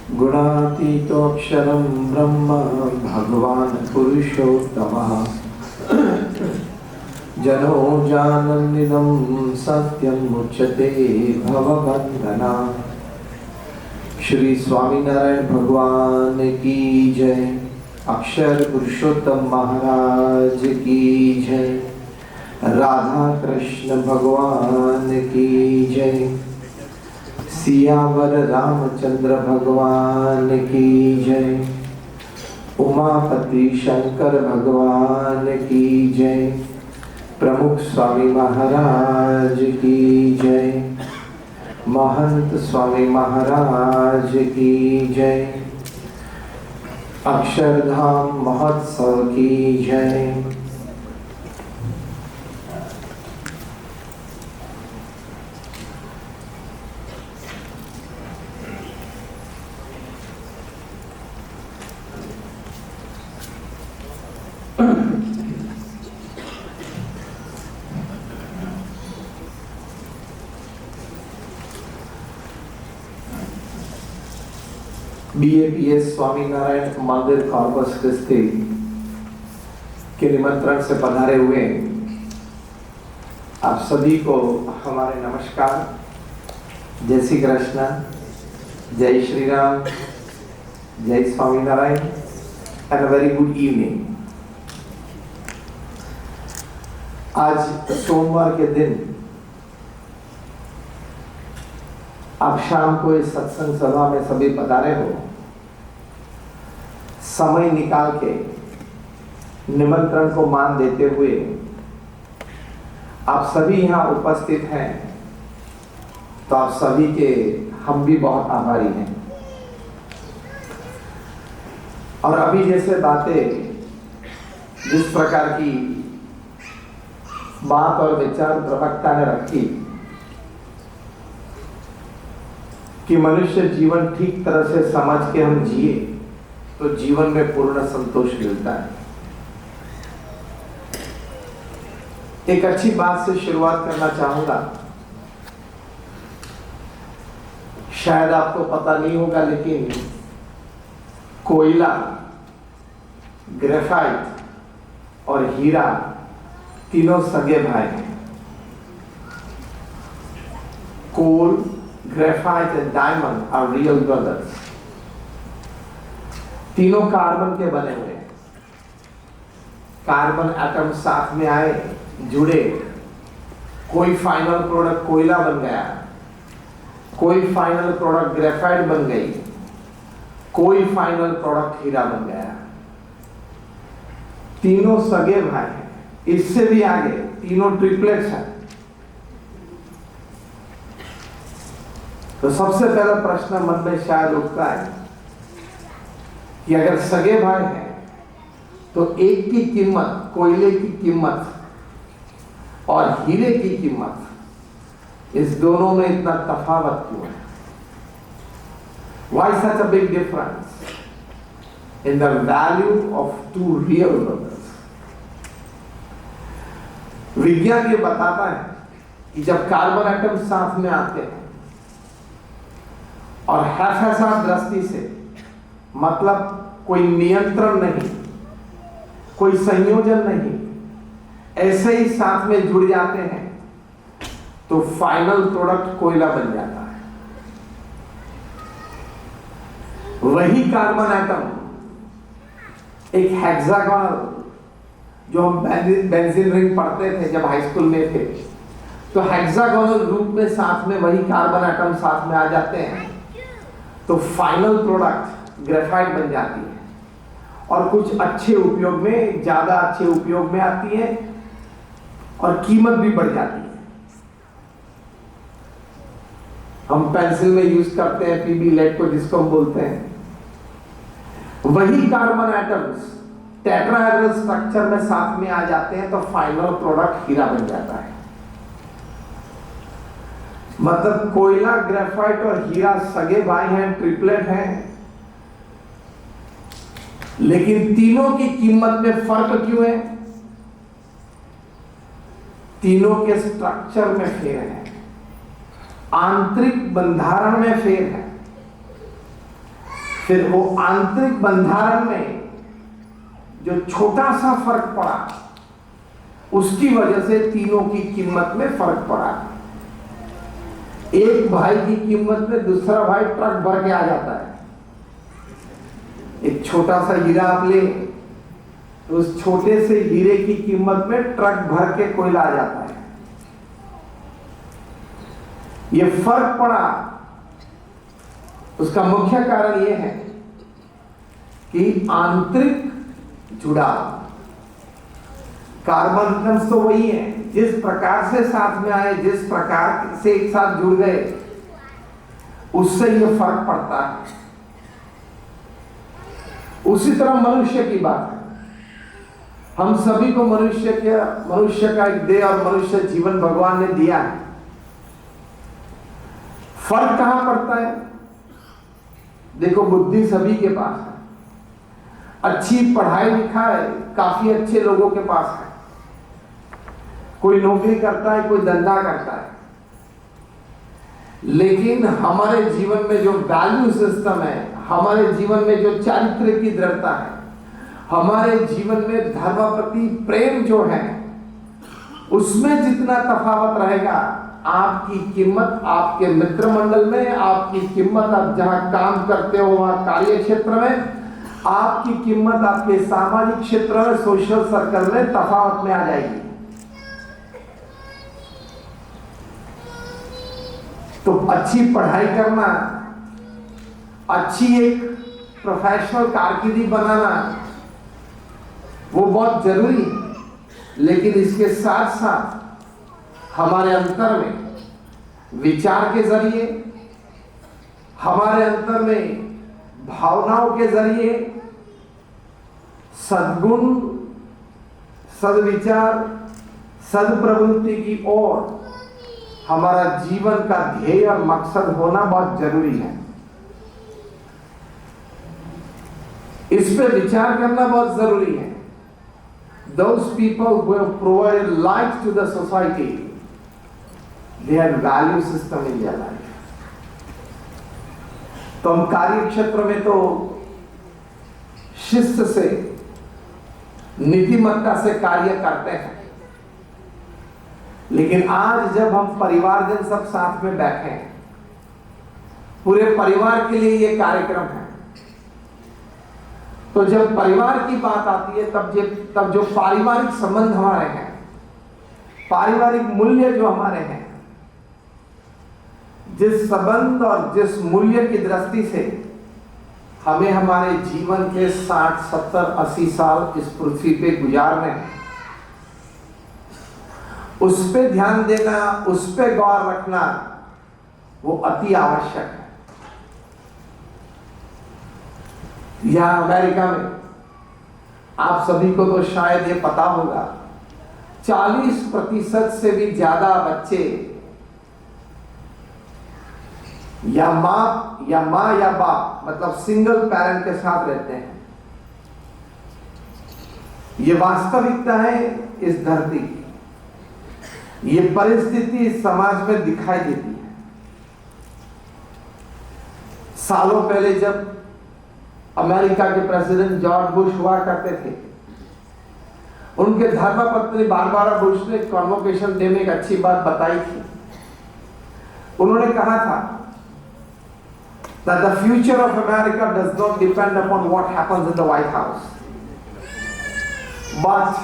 गुणातीतोऽक्षरं ब्रह्म भगवान् पुरुषोत्तमः। जनो जानन्निदं सत्यं मुच्यते भवबन्धना। श्री स्वामीनारायण भगवान की जय। अक्षर पुरुषोत्तम महाराज की जय। राधा कृष्ण भगवान की जय। सियावर रामचंद्र भगवान की जय। उमापति शंकर भगवान की जय। प्रमुख स्वामी महाराज की जय। महंत स्वामी महाराज की जय। अक्षरधाम महोत्सव की जय। BAPS स्वामीनारायण मंदिर कॉर्पस क्रिस्टी के निमंत्रण से पधारे हुए आप सभी को हमारे नमस्कार। जय श्री कृष्ण, जय श्री राम, जय Swaminarayan and a very good evening. आज सोमवार के दिन आप शाम को इस सत्संग सभा में सभी पधारे हो। समय निकाल के निमंत्रण को मान देते हुए आप सभी यहाँ उपस्थित हैं, तो आप सभी के हम भी बहुत आभारी हैं। और अभी जैसे बातें जिस प्रकार की बात और विचार प्रवक्ता ने रखी कि मनुष्य जीवन ठीक तरह से समझ के हम जिए तो जीवन में पूर्ण संतोष मिलता है। एक अच्छी बात से शुरुआत करना चाहूंगा। शायद आपको पता नहीं होगा, लेकिन कोयला, ग्रेफाइट और हीरा तीनों सगे भाई हैं। Coal, graphite and diamond are real brothers. तीनों कार्बन के बने हुए हैं। कार्बन एटम साथ में आए, जुड़े, कोई फाइनल प्रोडक्ट कोयला बन गया, कोई फाइनल प्रोडक्ट ग्रेफाइट बन गई, कोई फाइनल प्रोडक्ट हीरा बन गया। तीनों सगे भाई हैं। इससे भी आगे तीनों ट्रिपलेट्स हैं। तो सबसे पहला प्रश्न मन में शायद उठता है कि अगर सगे भाई हैं तो एक की कीमत, कोयले की कीमत और हीरे की कीमत, इस दोनों में इतना तफावत क्यों है? Why such a big difference in the value of two real brothers? विज्ञान ये बताता है कि जब कार्बन एटम साथ में आते हैं और हैफैसा दृष्टि से, मतलब कोई नियंत्रण नहीं, कोई संयोजन नहीं, ऐसे ही साथ में जुड़ जाते हैं तो फाइनल प्रोडक्ट कोयला बन जाता है। वही कार्बन एटम एक हेक्सागोनल, जो हम बेंजीन रिंग पढ़ते थे जब हाई स्कूल में थे, तो हेक्सागोनल रूप में साथ में वही कार्बन एटम साथ में आ जाते हैं तो फाइनल प्रोडक्ट ग्रेफाइट बन जाती है और कुछ अच्छे उपयोग में, ज्यादा अच्छे उपयोग में आती है और कीमत भी बढ़ जाती है। हम पेंसिल में यूज करते हैं पीबी लेड को, जिसको हम बोलते हैं। वही कार्बन एटम्स टेट्राहेड्रल स्ट्रक्चर में साथ में आ जाते हैं तो फाइनल प्रोडक्ट हीरा बन जाता है। मतलब कोयला, ग्रेफाइट और हीरा सगे भाई हैं, ट्रिपलेट हैं, लेकिन तीनों की कीमत में फर्क क्यों है? तीनों के स्ट्रक्चर में फेर है, आंतरिक बंधारण में फेर है। फिर वो आंतरिक बंधारण में जो छोटा सा फर्क पड़ा, उसकी वजह से तीनों की कीमत में फर्क पड़ा। एक भाई की कीमत में दूसरा भाई ट्रक भर के आ जाता है। एक छोटा सा हीरा आप ले तो उस छोटे से हीरे की कीमत में ट्रक भर के कोयला आ जाता है। ये फर्क पड़ा, उसका मुख्य कारण यह है कि आंतरिक जुड़ाव। कार्बन एटम्स तो वही है, जिस प्रकार से साथ में आए, जिस प्रकार से एक साथ जुड़ गए, उससे यह फर्क पड़ता है। उसी तरह मनुष्य की बात है। हम सभी को मनुष्य का एक देह और मनुष्य जीवन भगवान ने दिया है। फर्क कहां पड़ता है? देखो, बुद्धि सभी के पास है, अच्छी पढ़ाई लिखाई काफी अच्छे लोगों के पास है, कोई नौकरी करता है, कोई धंधा करता है, लेकिन हमारे जीवन में जो वैल्यू सिस्टम है, हमारे जीवन में जो चारित्र्य की दृढ़ता है, हमारे जीवन में धर्म प्रति प्रेम जो है, उसमें जितना तफावत रहेगा, आपकी कीमत आपके मित्र मंडल में, आपकी कीमत आप जहां काम करते हो वहां कार्य क्षेत्र में, आपकी कीमत आपके सामाजिक क्षेत्र में, सोशल सर्कल में तफावत में आ जाएगी। तो अच्छी पढ़ाई करना, अच्छी एक प्रोफेशनल कारकिर्दी बनाना, वो बहुत जरूरी है, लेकिन इसके साथ साथ हमारे अंतर में विचार के जरिए, हमारे अंतर में भावनाओं के जरिए सद्गुण, सद्विचार, सद्प्रवृत्ति की ओर हमारा जीवन का ध्येय और मकसद होना बहुत जरूरी है। इस पे विचार करना बहुत जरूरी है। Those people who have provided life to the society, they have value system in their life. तो हम कार्य क्षेत्र में तो शिस्त से, नीतिमत्ता से कार्य करते हैं, लेकिन आज जब हम परिवारजन सब साथ में बैठे हैं, पूरे परिवार के लिए ये कार्यक्रम है, तो जब परिवार की बात आती है तब जो पारिवारिक संबंध हमारे हैं, पारिवारिक मूल्य जो हमारे हैं, जिस संबंध और जिस मूल्य की दृष्टि से हमें हमारे जीवन के 60, 70, 80 साल इस पृथ्वी पे गुजारने हैं, उस पे ध्यान देना, उस पे गौर रखना, वो अति आवश्यक है। यहां अमेरिका में आप सभी को तो शायद ये पता होगा, 40% से भी ज्यादा बच्चे या मां या बाप, मतलब सिंगल पेरेंट के साथ रहते हैं। ये वास्तविकता है इस धरती की, ये परिस्थिति समाज में दिखाई देती है। सालों पहले जब अमेरिका के प्रेसिडेंट जॉर्ज बुश हुआ करते थे, उनके धर्मपत्नी बारबारा बुश ने कॉन्वोकेशन डे में एक अच्छी बात बताई थी। उन्होंने कहा था that the future of America does not depend upon what happens in the White House, but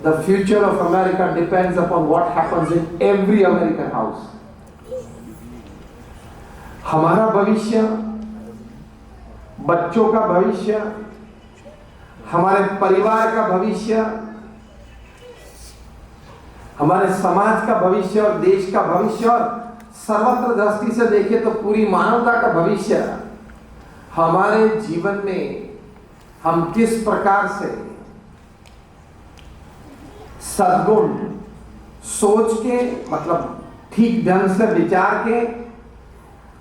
the future of America depends upon what happens in every American house. हमारा भविष्य, बच्चों का भविष्य, हमारे परिवार का भविष्य, हमारे समाज का भविष्य और देश का भविष्य, और सर्वत्र दृष्टि से देखें तो पूरी मानवता का भविष्य, हमारे जीवन में हम किस प्रकार से सद्गुण सोच के, मतलब ठीक ढंग से विचार के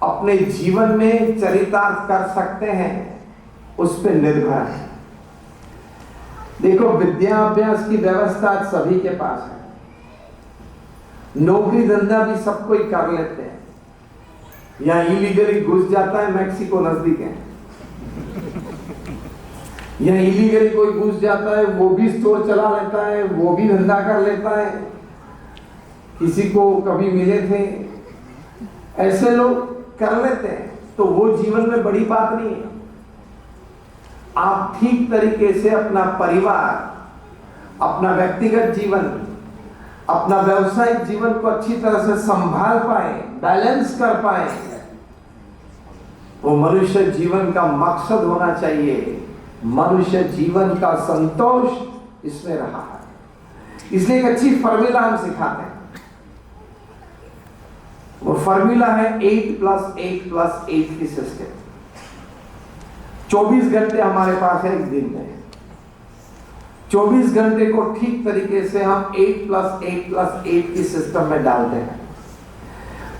अपने जीवन में चरितार्थ कर सकते हैं, उस पर निर्भर है। देखो, विद्या अभ्यास की व्यवस्था सभी के पास है, नौकरी धंधा भी सब कोई कर लेते हैं। यहाँ इलीगली घुस जाता है, मैक्सिको नजदीक है, या इलीगली कोई घुस जाता है, वो भी स्टोर चला लेता है, वो भी धंधा कर लेता है। किसी को कभी मिले थे, ऐसे लोग कर लेते हैं, तो वो जीवन में बड़ी बात नहीं है। आप ठीक तरीके से अपना परिवार, अपना व्यक्तिगत जीवन, अपना व्यवसायिक जीवन को अच्छी तरह से संभाल पाए, बैलेंस कर पाए, वो मनुष्य जीवन का मकसद होना चाहिए। मनुष्य जीवन का संतोष इसमें रहा है। इसलिए एक अच्छी फॉर्मूला हम सिखाते हैं। वो फॉर्मूला है 8+8+8 की सिस्टम। 24 घंटे हमारे पास है एक दिन में। 24 घंटे को ठीक तरीके से हम 8+8+8 की सिस्टम में डालते हैं।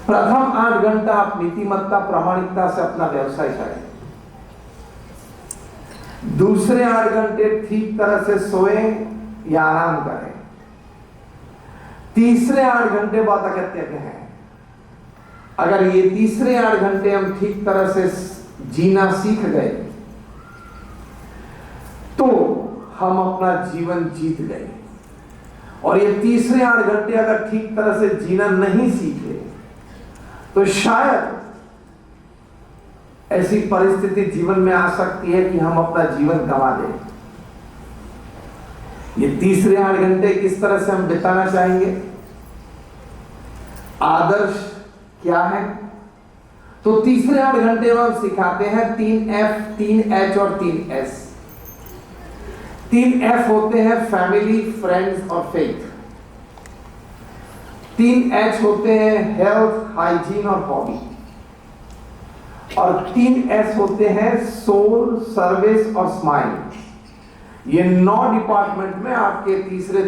प्रथम 8 घंटा आप नीतिमत्ता, प्रामाणिकता से अपना व्यवसाय करें। दूसरे 8 घंटे ठीक तरह से सोए या आराम करें। तीसरे 8 घंटे बहुत अगत्य के हैं। अगर ये तीसरे 8 घंटे हम ठीक तरह से जीना सीख गए तो हम अपना जीवन जीत गए। और ये तीसरे 8 घंटे अगर ठीक तरह से जीना नहीं सीखे तो शायद ऐसी परिस्थिति जीवन में आ सकती है कि हम अपना जीवन गंवा दें। ये तीसरे 8 घंटे किस तरह से हम बिताना चाहेंगे, आदर्श क्या है? तो तीसरे 8 घंटे में हम सिखाते हैं 3F, 3H और 3S। 3F होते हैं फैमिली, फ्रेंड्स और फेथ। 3H होते हैं हेल्थ, हाइजीन और हॉबी। और 3S होते हैं सोल, सर्विस और स्माइल। ये 9 डिपार्टमेंट में आपके तीसरे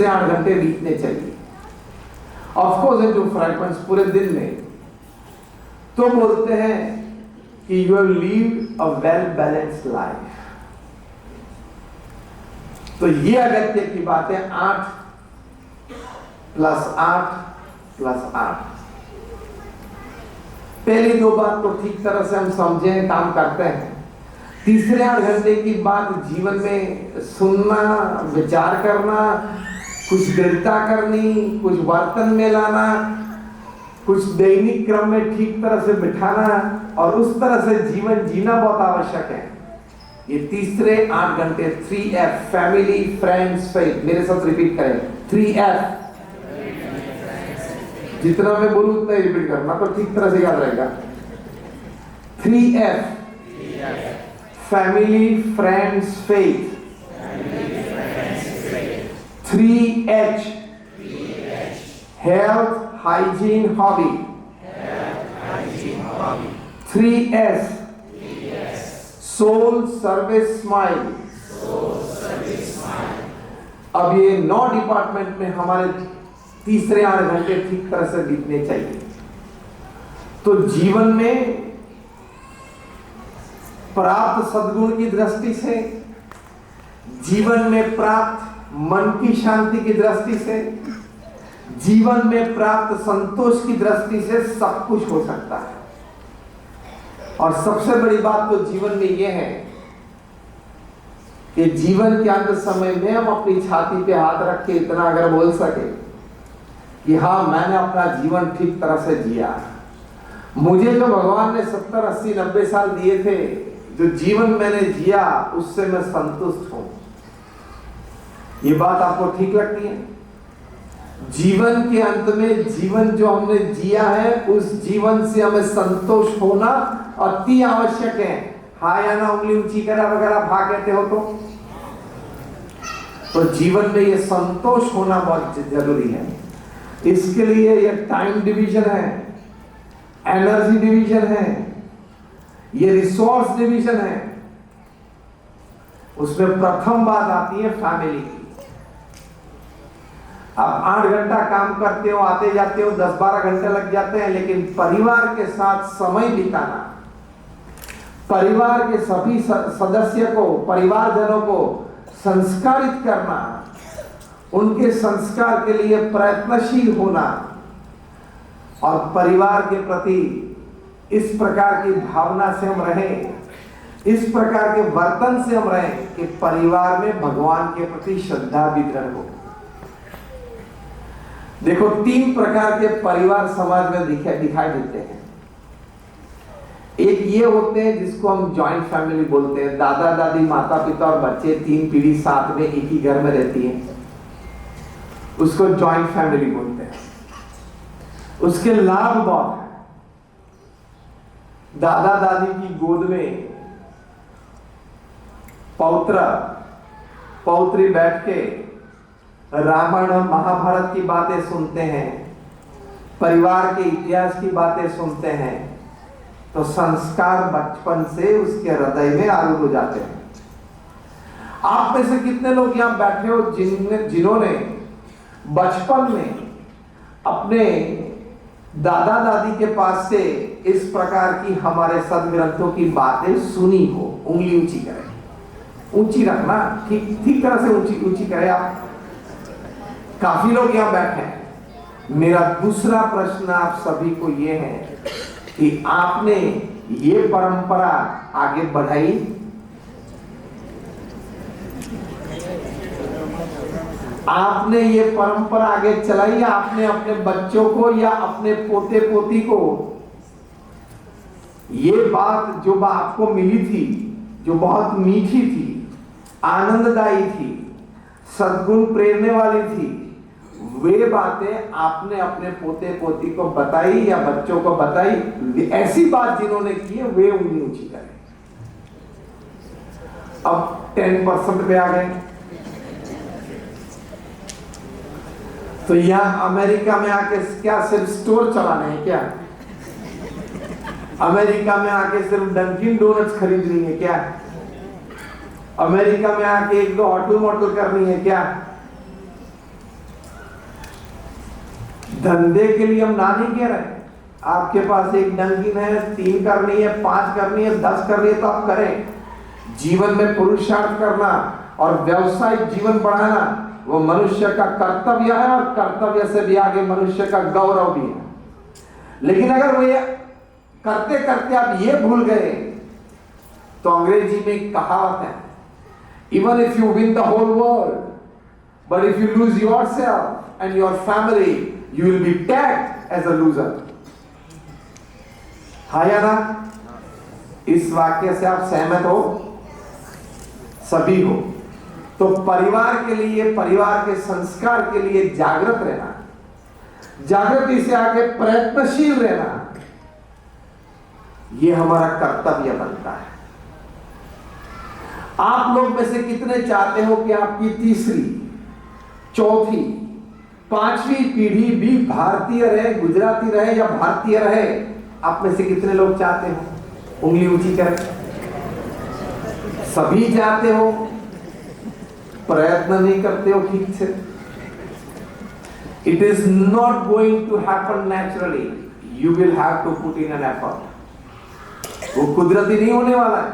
8 घंटे बीतने चाहिए। ऑफ कोर्स जो फ्रेगमेंट्स पूरे दिन में तो बोलते हैं कि you have levied a well balanced life. तो ये अगत्य की बात है। 8+8+8। पहली 2 बात तो ठीक तरह से हम समझें, काम करते हैं। तीसरे 8 घंटे की बात जीवन में सुनना, विचार करना, कुछ दृढ़ता करनी, कुछ वर्तन में लाना, कुछ दैनिक क्रम में ठीक तरह से बिठाना और उस तरह से जीवन जीना बहुत आवश्यक है। ये तीसरे 8 घंटे 3F, फैमिली, फ्रेंड्स, फेथ। मेरे साथ रिपीट करें, 3F। जितना मैं बोलूं उतना ही रिपीट करना, तो ठीक तरह से याद रहेगा। 3F, family, friends, faith. 3H, health, hygiene, hobby. 3S, soul, service, smile. अब ये 9 डिपार्टमेंट में हमारे तीसरे 8 घंटे ठीक तरह से बीतने चाहिए। तो जीवन में प्राप्त सद्गुण की दृष्टि से, जीवन में प्राप्त मन की शांति की दृष्टि से, जीवन में प्राप्त संतोष की दृष्टि से सब कुछ हो सकता है। और सबसे बड़ी बात तो जीवन में यह है कि जीवन के अंत समय में हम अपनी छाती पे हाथ रख के इतना अगर बोल सके कि हाँ, मैंने अपना जीवन ठीक तरह से जिया। मुझे जो भगवान ने 70, 80, 90 साल दिए थे, जो जीवन मैंने जिया उससे मैं संतुष्ट हूं। ये बात आपको ठीक लगती है? जीवन के अंत में जीवन जो हमने जिया है उस जीवन से हमें संतोष होना अति आवश्यक है। हाँ या ना उंगली ऊंची करा वगैरह भा कहते हो तो जीवन में ये संतोष होना बहुत जरूरी है। इसके लिए ये टाइम डिवीजन है, एनर्जी डिवीजन है, ये रिसोर्स डिवीजन है। उसमें प्रथम बात आती है फैमिली की। आप 8 घंटा काम करते हो, आते जाते हो, 10-12 घंटे लग जाते हैं, लेकिन परिवार के साथ समय बिताना, परिवार के सभी सदस्य को, परिवारजनों को संस्कारित करना, उनके संस्कार के लिए प्रयत्नशील होना और परिवार के प्रति इस प्रकार की भावना से हम रहें इस प्रकार के वर्तन से हम रहें कि परिवार में भगवान के प्रति श्रद्धा वितरण हो। देखो, 3 प्रकार के परिवार समाज में दिखाई देते हैं। एक ये होते हैं जिसको हम जॉइंट फैमिली बोलते हैं, दादा दादी माता पिता और बच्चे 3 पीढ़ी साथ में एक ही घर में रहती हैं, उसको जॉइंट फैमिली बोलते हैं। उसके लाभ बहुत है। दादा दादी की गोद में पौत्र पौत्री बैठ के रामायण और महाभारत की बातें सुनते हैं, परिवार के इतिहास की बातें सुनते हैं, तो संस्कार बचपन से उसके हृदय में आरूढ़ हो जाते हैं। आप में से कितने लोग यहां बैठे हो जिन्होंने बचपन में अपने दादा दादी के पास से इस प्रकार की हमारे सदग्रंथों की बातें सुनी हो? उंगली ऊंची करें, ऊंची रखना, ठीक तरह से ऊंची करें आप। काफी लोग यहां बैठे हैं। मेरा दूसरा प्रश्न आप सभी को यह है कि आपने ये परंपरा आगे बढ़ाई? आपने ये परंपरा आगे चलाई? आपने अपने बच्चों को या अपने पोते पोती को ये बात जो आपको मिली थी, जो बहुत मीठी थी, आनंददायी थी, सद्गुण प्रेरने वाली थी, वे बातें आपने अपने पोते पोती को बताई या बच्चों को बताई? ऐसी बात जिन्होंने की है वे उंगली ऊंची करें। अब 10% पे आ गए। तो यहां अमेरिका में आके क्या सिर्फ स्टोर चलाना है क्या? अमेरिका में आके सिर्फ डंकिन डोनट्स खरीदनी है क्या? अमेरिका में आके 1-2 ऑटो करनी है क्या? धंधे के लिए हम ना नहीं कह रहे। आपके पास एक डंकिन है, 3 करनी है, 5 करनी है, 10 करनी है तो आप करें। जीवन में पुरुषार्थ करना और व्यवसायिक जीवन बढ़ाना वो मनुष्य का कर्तव्य है, और कर्तव्य से भी आगे मनुष्य का गौरव भी है। लेकिन अगर वे करते करते आप ये भूल गए तो अंग्रेजी में एक कहावत है, even if you win the whole world but if you lose yourself and your family you will be tagged as a loser. हाँ या ना? इस वाक्य से आप सहमत हो? सभी हो। तो परिवार के लिए, परिवार के संस्कार के लिए जागृत रहना, जागृति से आगे प्रयत्नशील रहना, यह हमारा कर्तव्य बनता है। आप लोग में से कितने चाहते हो कि आपकी तीसरी, चौथी, 5वीं पीढ़ी भी भारतीय रहे, गुजराती रहे या भारतीय रहे? आप में से कितने लोग चाहते हो? उंगली ऊंची करें। सभी चाहते हो, प्रयत्न नहीं करते हो ठीक से। It is not going to happen naturally, you will have to put in an effort. वो कुदरती नहीं होने वाला है,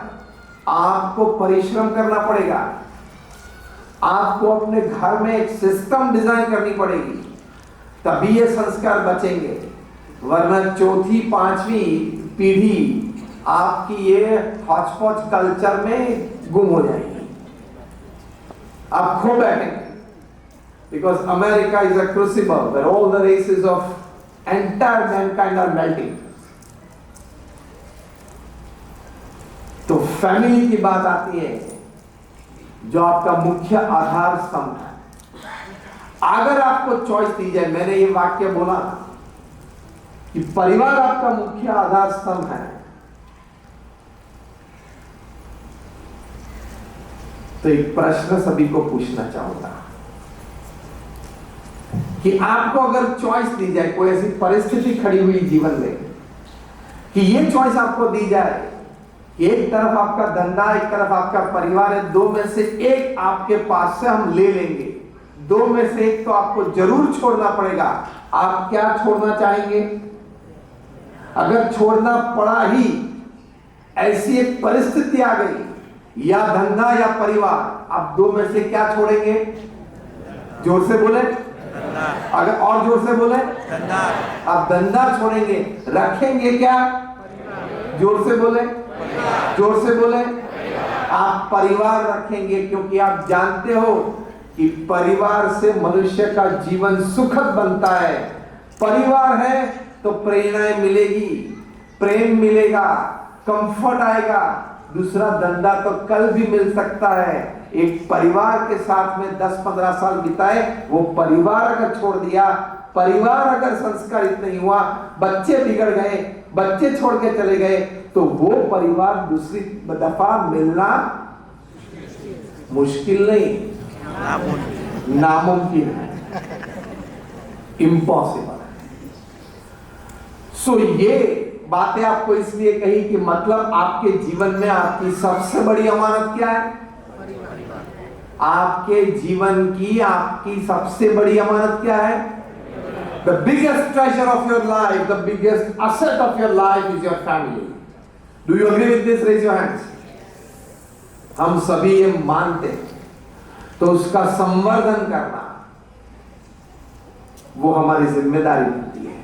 आपको परिश्रम करना पड़ेगा। आपको अपने घर में एक सिस्टम डिजाइन करनी पड़ेगी, तभी ये संस्कार बचेंगे। वरना चौथी, 5वीं पीढ़ी आपकी ये हॉचपॉच कल्चर में गुम हो जाएगी, आप खो बैठेंगे। Because America is a crucible where all the races of entire mankind are melting. तो फैमिली की बात आती है जो आपका मुख्य आधार स्तंभ है। अगर आपको चॉइस दी जाए, मैंने ये वाक्य बोला कि परिवार आपका मुख्य आधार स्तंभ है, तो एक प्रश्न सभी को पूछना चाहूंगा कि आपको अगर चॉइस दी जाए, कोई ऐसी परिस्थिति खड़ी हुई जीवन में कि ये चॉइस आपको दी जाए कि एक तरफ आपका धंधा, एक तरफ आपका परिवार है, 2 में से एक आपके पास से हम ले लेंगे, 2 में से एक तो आपको जरूर छोड़ना पड़ेगा, आप क्या छोड़ना चाहेंगे? अगर छोड़ना पड़ा ही, ऐसी एक परिस्थिति आ गई, या धंधा या परिवार, आप 2 में से क्या छोड़ेंगे? जोर से बोले, अगर और जोर से बोले, आप धंधा छोड़ेंगे, रखेंगे क्या? जोर से बोले, जोर से बोले। आप परिवार रखेंगे क्योंकि आप जानते हो कि परिवार से मनुष्य का जीवन सुखद बनता है। परिवार है तो प्रेरणाएं मिलेगी, प्रेम मिलेगा, कंफर्ट आएगा। दूसरा धंधा तो कल भी मिल सकता है। एक परिवार के साथ में 10-15 साल बिताए, वो परिवार अगर छोड़ दिया, परिवार अगर संस्कारित नहीं हुआ, बच्चे बिगड़ गए, बच्चे छोड़ के चले गए, तो वो परिवार दूसरी दफा मिलना मुश्किल नहीं, नामुमकिन है, इम्पॉसिबल है। सो ये बातें आपको इसलिए कही कि मतलब आपके जीवन में आपकी सबसे बड़ी अमानत क्या है? आपके जीवन की आपकी सबसे बड़ी अमानत क्या है? The biggest treasure of your life, the biggest asset of your life is your family. Do you agree with this? Raise your hands. हम सभी ये मानते हैं, तो उसका संवर्धन करना वो हमारी जिम्मेदारी होती है।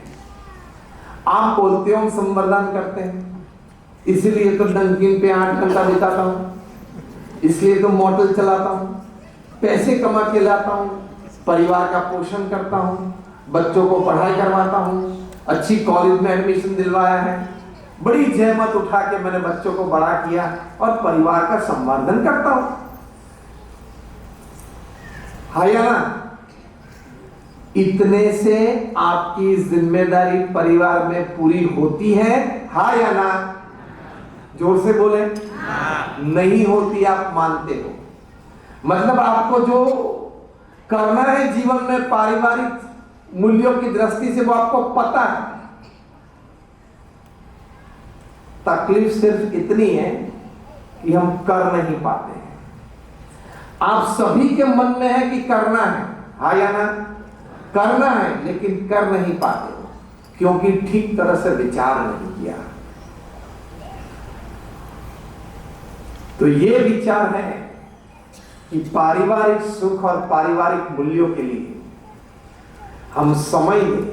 आप बोलते हो हम संवर्धन करते हैं, इसलिए तो नमकीन पे 8 घंटा बिताता हूं, इसलिए तो मोटल चलाता हूं, पैसे कमा के लाता हूं, परिवार का पोषण करता हूं, बच्चों को पढ़ाई करवाता हूं, अच्छी कॉलेज में एडमिशन दिलवाया है, बड़ी जहमत उठा के मैंने बच्चों को बड़ा किया और परिवार का संवर्धन करता हूं। हाँ या ना? इतने से आपकी जिम्मेदारी परिवार में पूरी होती है, हाँ या ना? जोर से बोले। नहीं होती, आप मानते हो। मतलब आपको जो करना है जीवन में पारिवारिक मूल्यों की दृष्टि से वो आपको पता है। तकलीफ सिर्फ इतनी है कि हम कर नहीं पाते हैं। आप सभी के मन में है कि करना है, हाँ या ना? करना है, लेकिन कर नहीं पाते हो क्योंकि ठीक तरह से विचार नहीं किया। तो ये विचार है कि पारिवारिक सुख और पारिवारिक मूल्यों के लिए हम समय दें,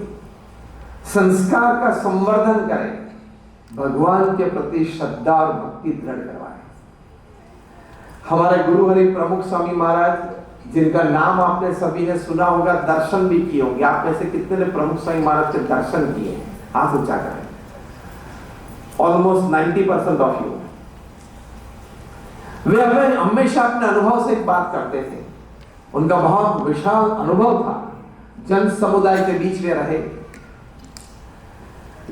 संस्कार का संवर्धन करें, भगवान के प्रति श्रद्धा और भक्ति दृढ़ करवाएं। हमारे गुरु हरि प्रमुख स्वामी महाराज, जिनका नाम आपने सभी ने सुना होगा, दर्शन भी किए होंगे। आप में से कितने ने प्रमुख स्वामी महाराज के दर्शन किए? हाथ ऊंचा करें। Almost 90% of you. वे हमें हमेशा अपने अनुभव से एक बात करते थे। उनका बहुत विशाल अनुभव था। जन समुदाय के बीच में रहे,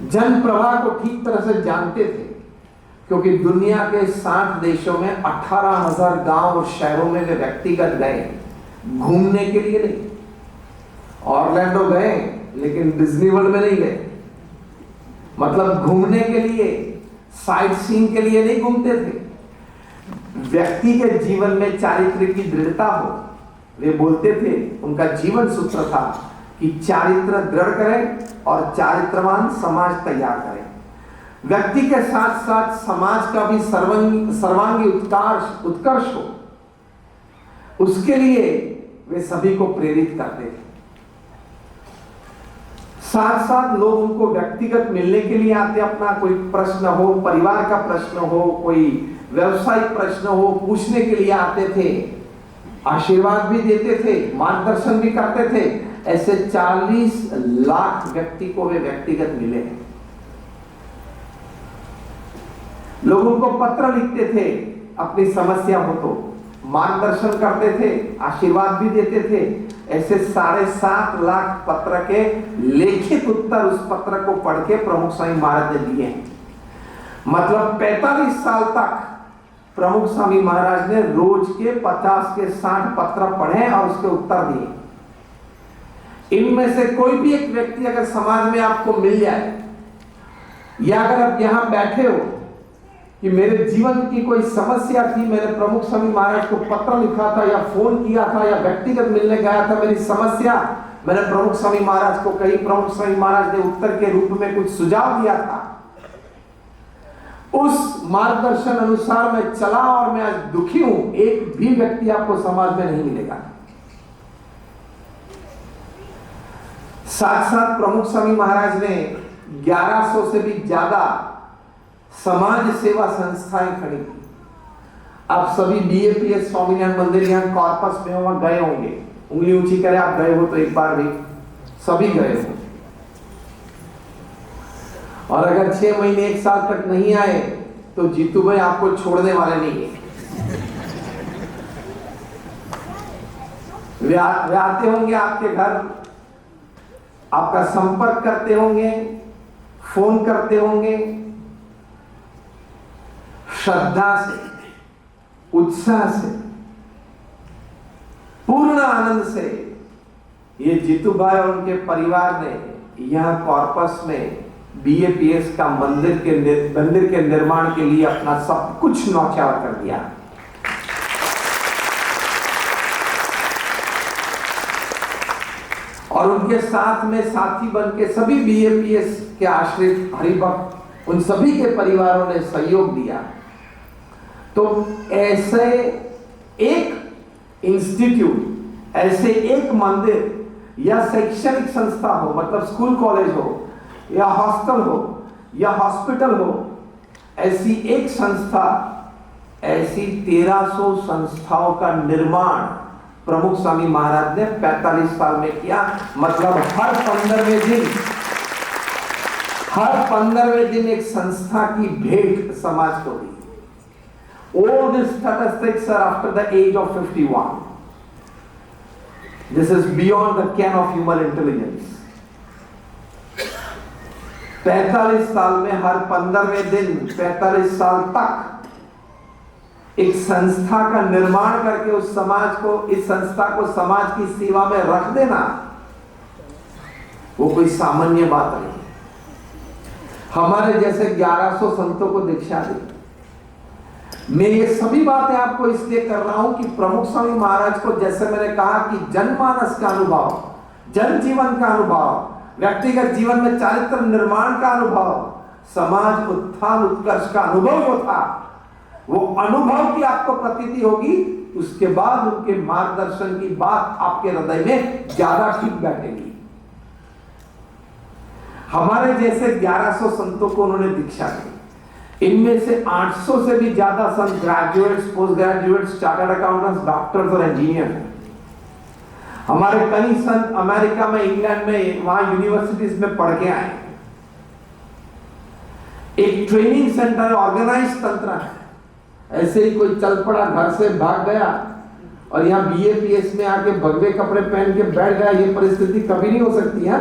जन प्रवाह को ठीक तरह से जानते थे, क्योंकि दुनिया के 60 देशों में 18,000 गांव और शहरों में वे व्यक्तिगत गए, घूमने के लिए नहीं। ऑरलैंडो गए लेकिन डिज्नी वर्ल्ड में नहीं गए। मतलब घूमने के लिए, साइट सीइंग के लिए नहीं घूमते थे। व्यक्ति के जीवन में चारित्र्य की दृढ़ता हो, वे बोलते थे, उनका जीवन सूत्र था कि चारित्र दृढ़ करें और चारित्रवान समाज तैयार करें। व्यक्ति के साथ साथ समाज का भी सर्वांगी उत्कर्ष हो, उसके लिए वे सभी को प्रेरित करते थे। साथ साथ लोग उनको व्यक्तिगत मिलने के लिए आते, अपना कोई प्रश्न हो, परिवार का प्रश्न हो, कोई व्यवसायिक प्रश्न हो, पूछने के लिए आते थे, आशीर्वाद भी देते थे, मार्गदर्शन भी करते थे। ऐसे 40 लाख व्यक्ति को वे व्यक्तिगत मिले हैं। लोग उनको पत्र लिखते थे, अपनी समस्या हो तो मार्गदर्शन करते थे, आशीर्वाद भी देते थे। ऐसे 7.5 लाख पत्र के लिखित उत्तर उस पत्र को पढ़ के प्रमुख स्वामी महाराज ने दिए। मतलब 45 साल तक प्रमुख स्वामी महाराज ने रोज के 50 के 60 पत्र पढ़े और उसके उत्तर दिए। इनमें से कोई भी एक व्यक्ति अगर समाज में आपको मिल जाए, या अगर आप यहां बैठे हो कि मेरे जीवन की कोई समस्या थी, मैंने प्रमुख स्वामी महाराज को पत्र लिखा था या फोन किया था या व्यक्तिगत मिलने गया था, मेरी समस्या मैंने प्रमुख स्वामी महाराज को कही, प्रमुख स्वामी महाराज ने उत्तर के रूप में कुछ सुझाव दिया था, उस मार्गदर्शन अनुसार मैं चला और मैं आज दुखी हूं, एक भी व्यक्ति आपको समाज में नहीं मिलेगा। साथ साथ प्रमुख स्वामी महाराज ने 1100 से भी ज्यादा समाज सेवा संस्थाएं खड़ी की। आप सभी BAPS स्वामीनारायण मंदिर यहाँ कॉर्पस में वहां गए होंगे, उंगली ऊंची करे आप गए हो तो एक बार भी, सभी गए हो। और अगर 6 महीने 1 साल तक नहीं आए तो जीतू भाई आपको छोड़ने वाले नहीं है। वे आते होंगे आपके घर, आपका संपर्क करते होंगे, फोन करते होंगे, श्रद्धा से, उत्साह से, पूर्ण आनंद से ये जीतू भाई और उनके परिवार ने यहां कॉर्पस में BAPS का मंदिर के निर्माण के लिए अपना सब कुछ न्यौछावर कर दिया। और उनके साथ में साथी बन के सभी BAPS के आश्रित हरिभक्त उन सभी के परिवारों ने सहयोग दिया। तो ऐसे एक इंस्टीट्यूट, ऐसे एक मंदिर या शैक्षणिक संस्था हो, मतलब स्कूल कॉलेज हो या हॉस्टल हो या हॉस्पिटल हो, ऐसी एक संस्था, ऐसी 1300 संस्थाओं का निर्माण प्रमुख स्वामी महाराज ने 45 साल में किया। मतलब हर 15वें दिन एक संस्था की भेंट समाज को दी। All these statistics are after the age of 51. This is beyond the ken of human intelligence. 45 साल में हर 15वें दिन 45 साल तक एक संस्था का निर्माण करके उस समाज को, इस संस्था को समाज की सेवा में रख देना, वो कोई सामान्य बात नहीं। हमारे जैसे 1100 संतों को दीक्षा दी। मैं ये सभी बातें आपको इसलिए कर रहा हूं कि प्रमुख स्वामी महाराज को, जैसे मैंने कहा कि जनमानस का अनुभव, जनजीवन का अनुभव, व्यक्तिगत जीवन में चारित्र निर्माण का अनुभव, समाज उत्थान उत्कर्ष का अनुभव जो था, वो अनुभव की आपको प्रतीति होगी, उसके बाद उनके मार्गदर्शन की बात आपके हृदय में ज्यादा ठीक बैठेगी। हमारे जैसे 1100 संतों को उन्होंने दीक्षा दी। इनमें से 800 से भी ज्यादा संत graduates, post graduates, chartered accountants, doctors और इंजीनियर हैं। हमारे कई संत अमेरिका में, इंग्लैंड में, वहां यूनिवर्सिटीज में पढ़ के आए। एक ट्रेनिंग सेंटर, ऑर्गेनाइज तंत्र है। ऐसे ही कोई चल पड़ा, घर से भाग गया और यहाँ BAPS में आके भगवे कपड़े पहन के बैठ गया, ये परिस्थिति कभी नहीं हो सकती है।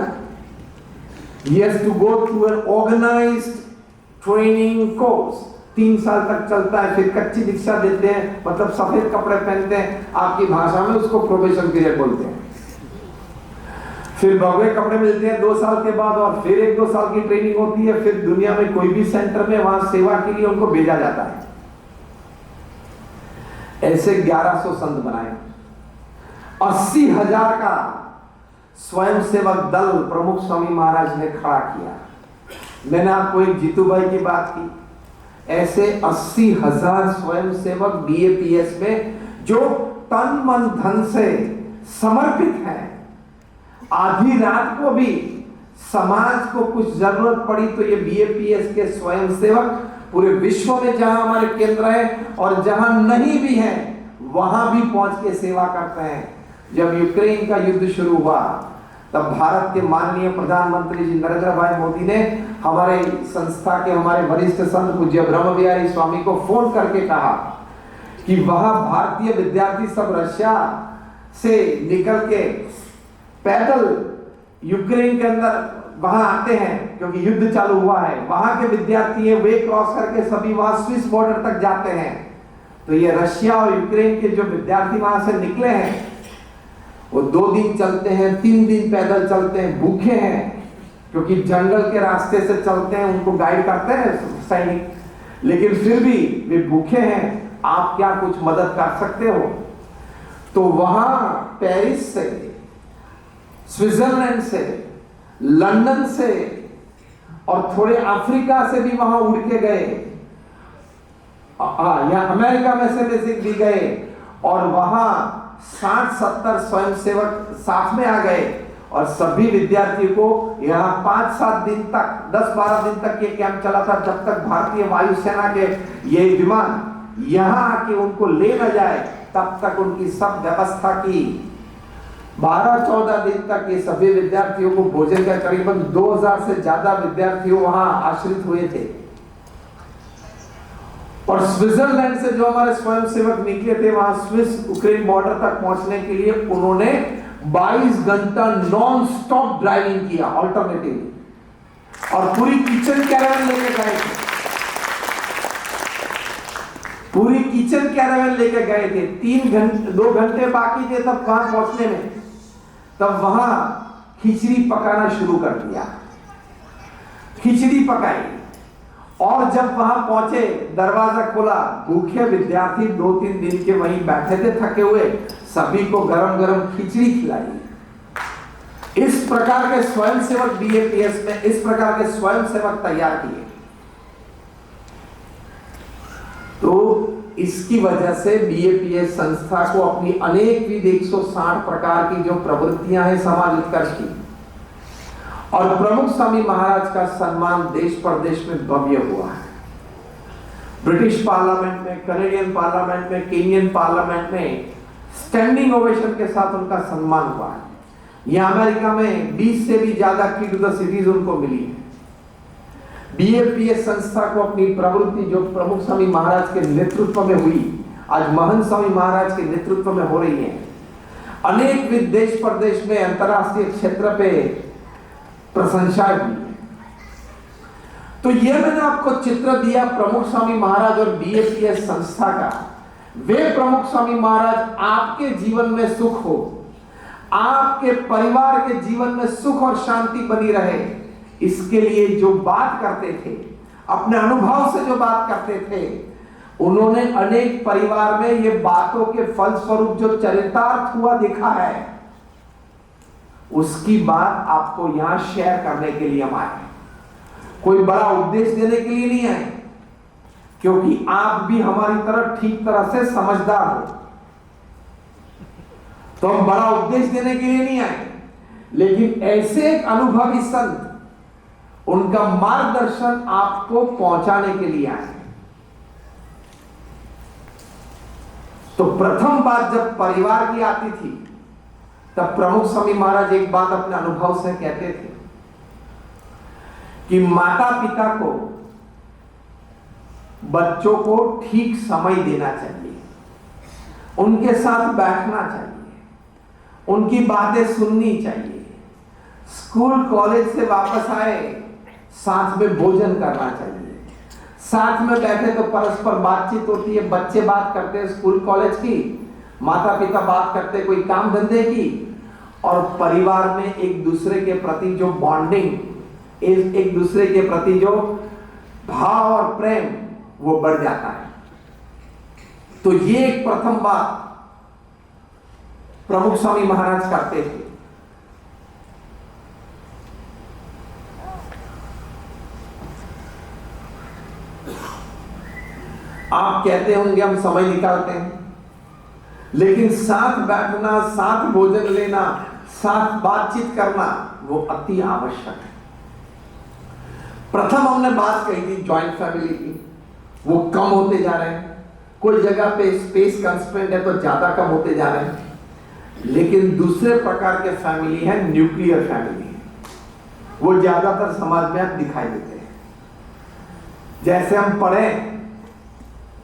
He has to go through an organized training course। 3 साल तक चलता है, फिर कच्ची दीक्षा देते हैं, मतलब सफेद कपड़े पहनते हैं, आपकी भाषा में उसको प्रोबेशन पीरियड बोलते हैं। फिर भगवे कपड़े मिलते हैं 2 साल के बाद, और फिर 1-2 साल की ट्रेनिंग होती है। फिर दुनिया में कोई भी सेंटर में वहां सेवा के लिए उनको भेजा जाता है। ऐसे 1100 संत बनाए, 80,000 का स्वयंसेवक दल प्रमुख स्वामी महाराज ने खड़ा किया। मैंने आपको एक जीतू भाई की बात की, ऐसे 80,000 स्वयंसेवक BAPS में जो तन मन धन से समर्पित हैं। आधी रात को भी समाज को कुछ जरूरत पड़ी तो ये BAPS के स्वयंसेवक पूरे विश्व में जहां हमारे केंद्र है और जहां नहीं भी है वहां भी पहुंच के सेवा करते हैं। जब यूक्रेन का युद्ध शुरू हुआ तब भारत के माननीय प्रधानमंत्री जी नरेंद्र भाई मोदी ने हमारे संस्था के हमारे वरिष्ठ संत पूज्य ब्रह्म बिहारी स्वामी को फोन करके कहा कि वह भारतीय विद्यार्थी सब रशिया से निकल के पैदल यूक्रेन के अंदर वहां आते हैं क्योंकि युद्ध चालू हुआ है। वहां के विद्यार्थी हैं, वे क्रॉस करके सभी वहां स्विस बॉर्डर तक जाते हैं। तो ये रशिया और यूक्रेन के जो विद्यार्थी वहां से निकले हैं वो 2 दिन चलते हैं, 3 दिन पैदल चलते हैं, भूखे हैं क्योंकि जंगल के रास्ते से चलते हैं, उनको गाइड करते हैं सैनिक, लेकिन फिर भी वे भूखे हैं। आप क्या कुछ मदद कर सकते हो? तो वहां पेरिस से, स्विट्जरलैंड से, लंदन से और थोड़े अफ्रीका से भी वहां उड़ के गए, या अमेरिका में से बेसिक भी गए और वहां 60-70 स्वयंसेवक साथ में आ गए और सभी विद्यार्थियों को यहाँ 5-7 दिन तक, 10-12 दिन तक ये कैंप चला था, जब तक भारतीय वायुसेना के ये विमान यहाँ आके उनको ले न जाए तब तक उनकी सब व्यवस्था की। 12-14 दिन तक ये सभी विद्यार्थियों को भोजन का, करीबन 2000 से ज्यादा विद्यार्थी वहां आश्रित हुए थे। और स्विट्जरलैंड से जो हमारे स्वयंसेवक निकले थे वहां स्विस यूक्रेन बॉर्डर तक पहुंचने के लिए उन्होंने 22 घंटा नॉन स्टॉप ड्राइविंग किया ऑल्टरनेटिव, और पूरी किचन कैरावन लेके गए थे, पूरी किचन कैरावन लेके गए थे। 2 घंटे बाकी थे तब वहां पहुंचने में, तब वहां खिचड़ी पकाना शुरू कर दिया, खिचड़ी पकाई। और जब वहां पहुंचे, दरवाजा खोला, भूखे विद्यार्थी 2-3 दिन के वहीं बैठे थे थके हुए, सभी को गरम गरम खिचड़ी खिलाई। इस प्रकार के स्वयंसेवक बीएपीएस में, इस प्रकार के स्वयंसेवक तैयार किए। तो इसकी वजह से बीएपीएस संस्था को अपनी अनेकविध 160 प्रकार की जो प्रवृत्तियां हैं समाज उत्कर्ष की, और प्रमुख स्वामी महाराज का सम्मान देश प्रदेश में भव्य हुआ है। ब्रिटिश पार्लियामेंट में, कनेडियन पार्लियामेंट में, केनियन पार्लियामेंट में स्टैंडिंग ओवेशन के साथ उनका सम्मान हुआ है। यहां अमेरिका में 20 से भी ज्यादा की टू द सीरीज उनको मिली है। बीएपीएस संस्था को अपनी प्रवृत्ति जो प्रमुख स्वामी महाराज के नेतृत्व में हुई, आज महंत स्वामी महाराज के नेतृत्व में हो रही है। अनेक देश प्रदेश में, अंतरराष्ट्रीय क्षेत्र पे प्रशंसा हुई। तो यह मैंने आपको चित्र दिया प्रमुख स्वामी महाराज और बीएपीएस संस्था का। वे प्रमुख स्वामी महाराज आपके जीवन में सुख हो, आपके परिवार के जीवन में सुख और शांति बनी रहे, इसके लिए जो बात करते थे, अपने अनुभव से जो बात करते थे, उन्होंने अनेक परिवार में ये बातों के फलस्वरूप जो चरितार्थ हुआ दिखा है, उसकी बात आपको यहां शेयर करने के लिए हम आए। कोई बड़ा उपदेश देने के लिए नहीं आए, क्योंकि आप भी हमारी तरह ठीक तरह से समझदार हो, तो हम बड़ा उपदेश देने के लिए नहीं आए, लेकिन ऐसे एक अनुभवी संत, उनका मार्गदर्शन आपको पहुंचाने के लिए आए। तो प्रथम बात जब परिवार की आती थी, तब प्रमुख स्वामी महाराज एक बात अपने अनुभव से कहते थे कि माता पिता को बच्चों को ठीक समय देना चाहिए, उनके साथ बैठना चाहिए, उनकी बातें सुननी चाहिए, स्कूल कॉलेज से वापस आए साथ में भोजन करना चाहिए, साथ में बैठे तो परस्पर बातचीत होती है, बच्चे बात करते हैं स्कूल कॉलेज की, माता पिता बात करते कोई काम धंधे की, और परिवार में एक दूसरे के प्रति जो बॉन्डिंग, एक दूसरे के प्रति जो भाव और प्रेम, वो बढ़ जाता है। तो ये एक प्रथम बात प्रमुख स्वामी महाराज करते थे। आप कहते होंगे हम समय निकालते हैं, लेकिन साथ बैठना, साथ भोजन लेना, साथ बातचीत करना, वो अति आवश्यक है। प्रथम हमने बात कही थी जॉइंट फैमिली की, वो कम होते जा रहे हैं, कोई जगह पे स्पेस कंस्ट्रेंट है तो ज्यादा कम होते जा रहे हैं। लेकिन दूसरे प्रकार के फैमिली है न्यूक्लियर फैमिली, वो ज्यादातर समाज में दिखाई देते हैं। जैसे हम पढ़े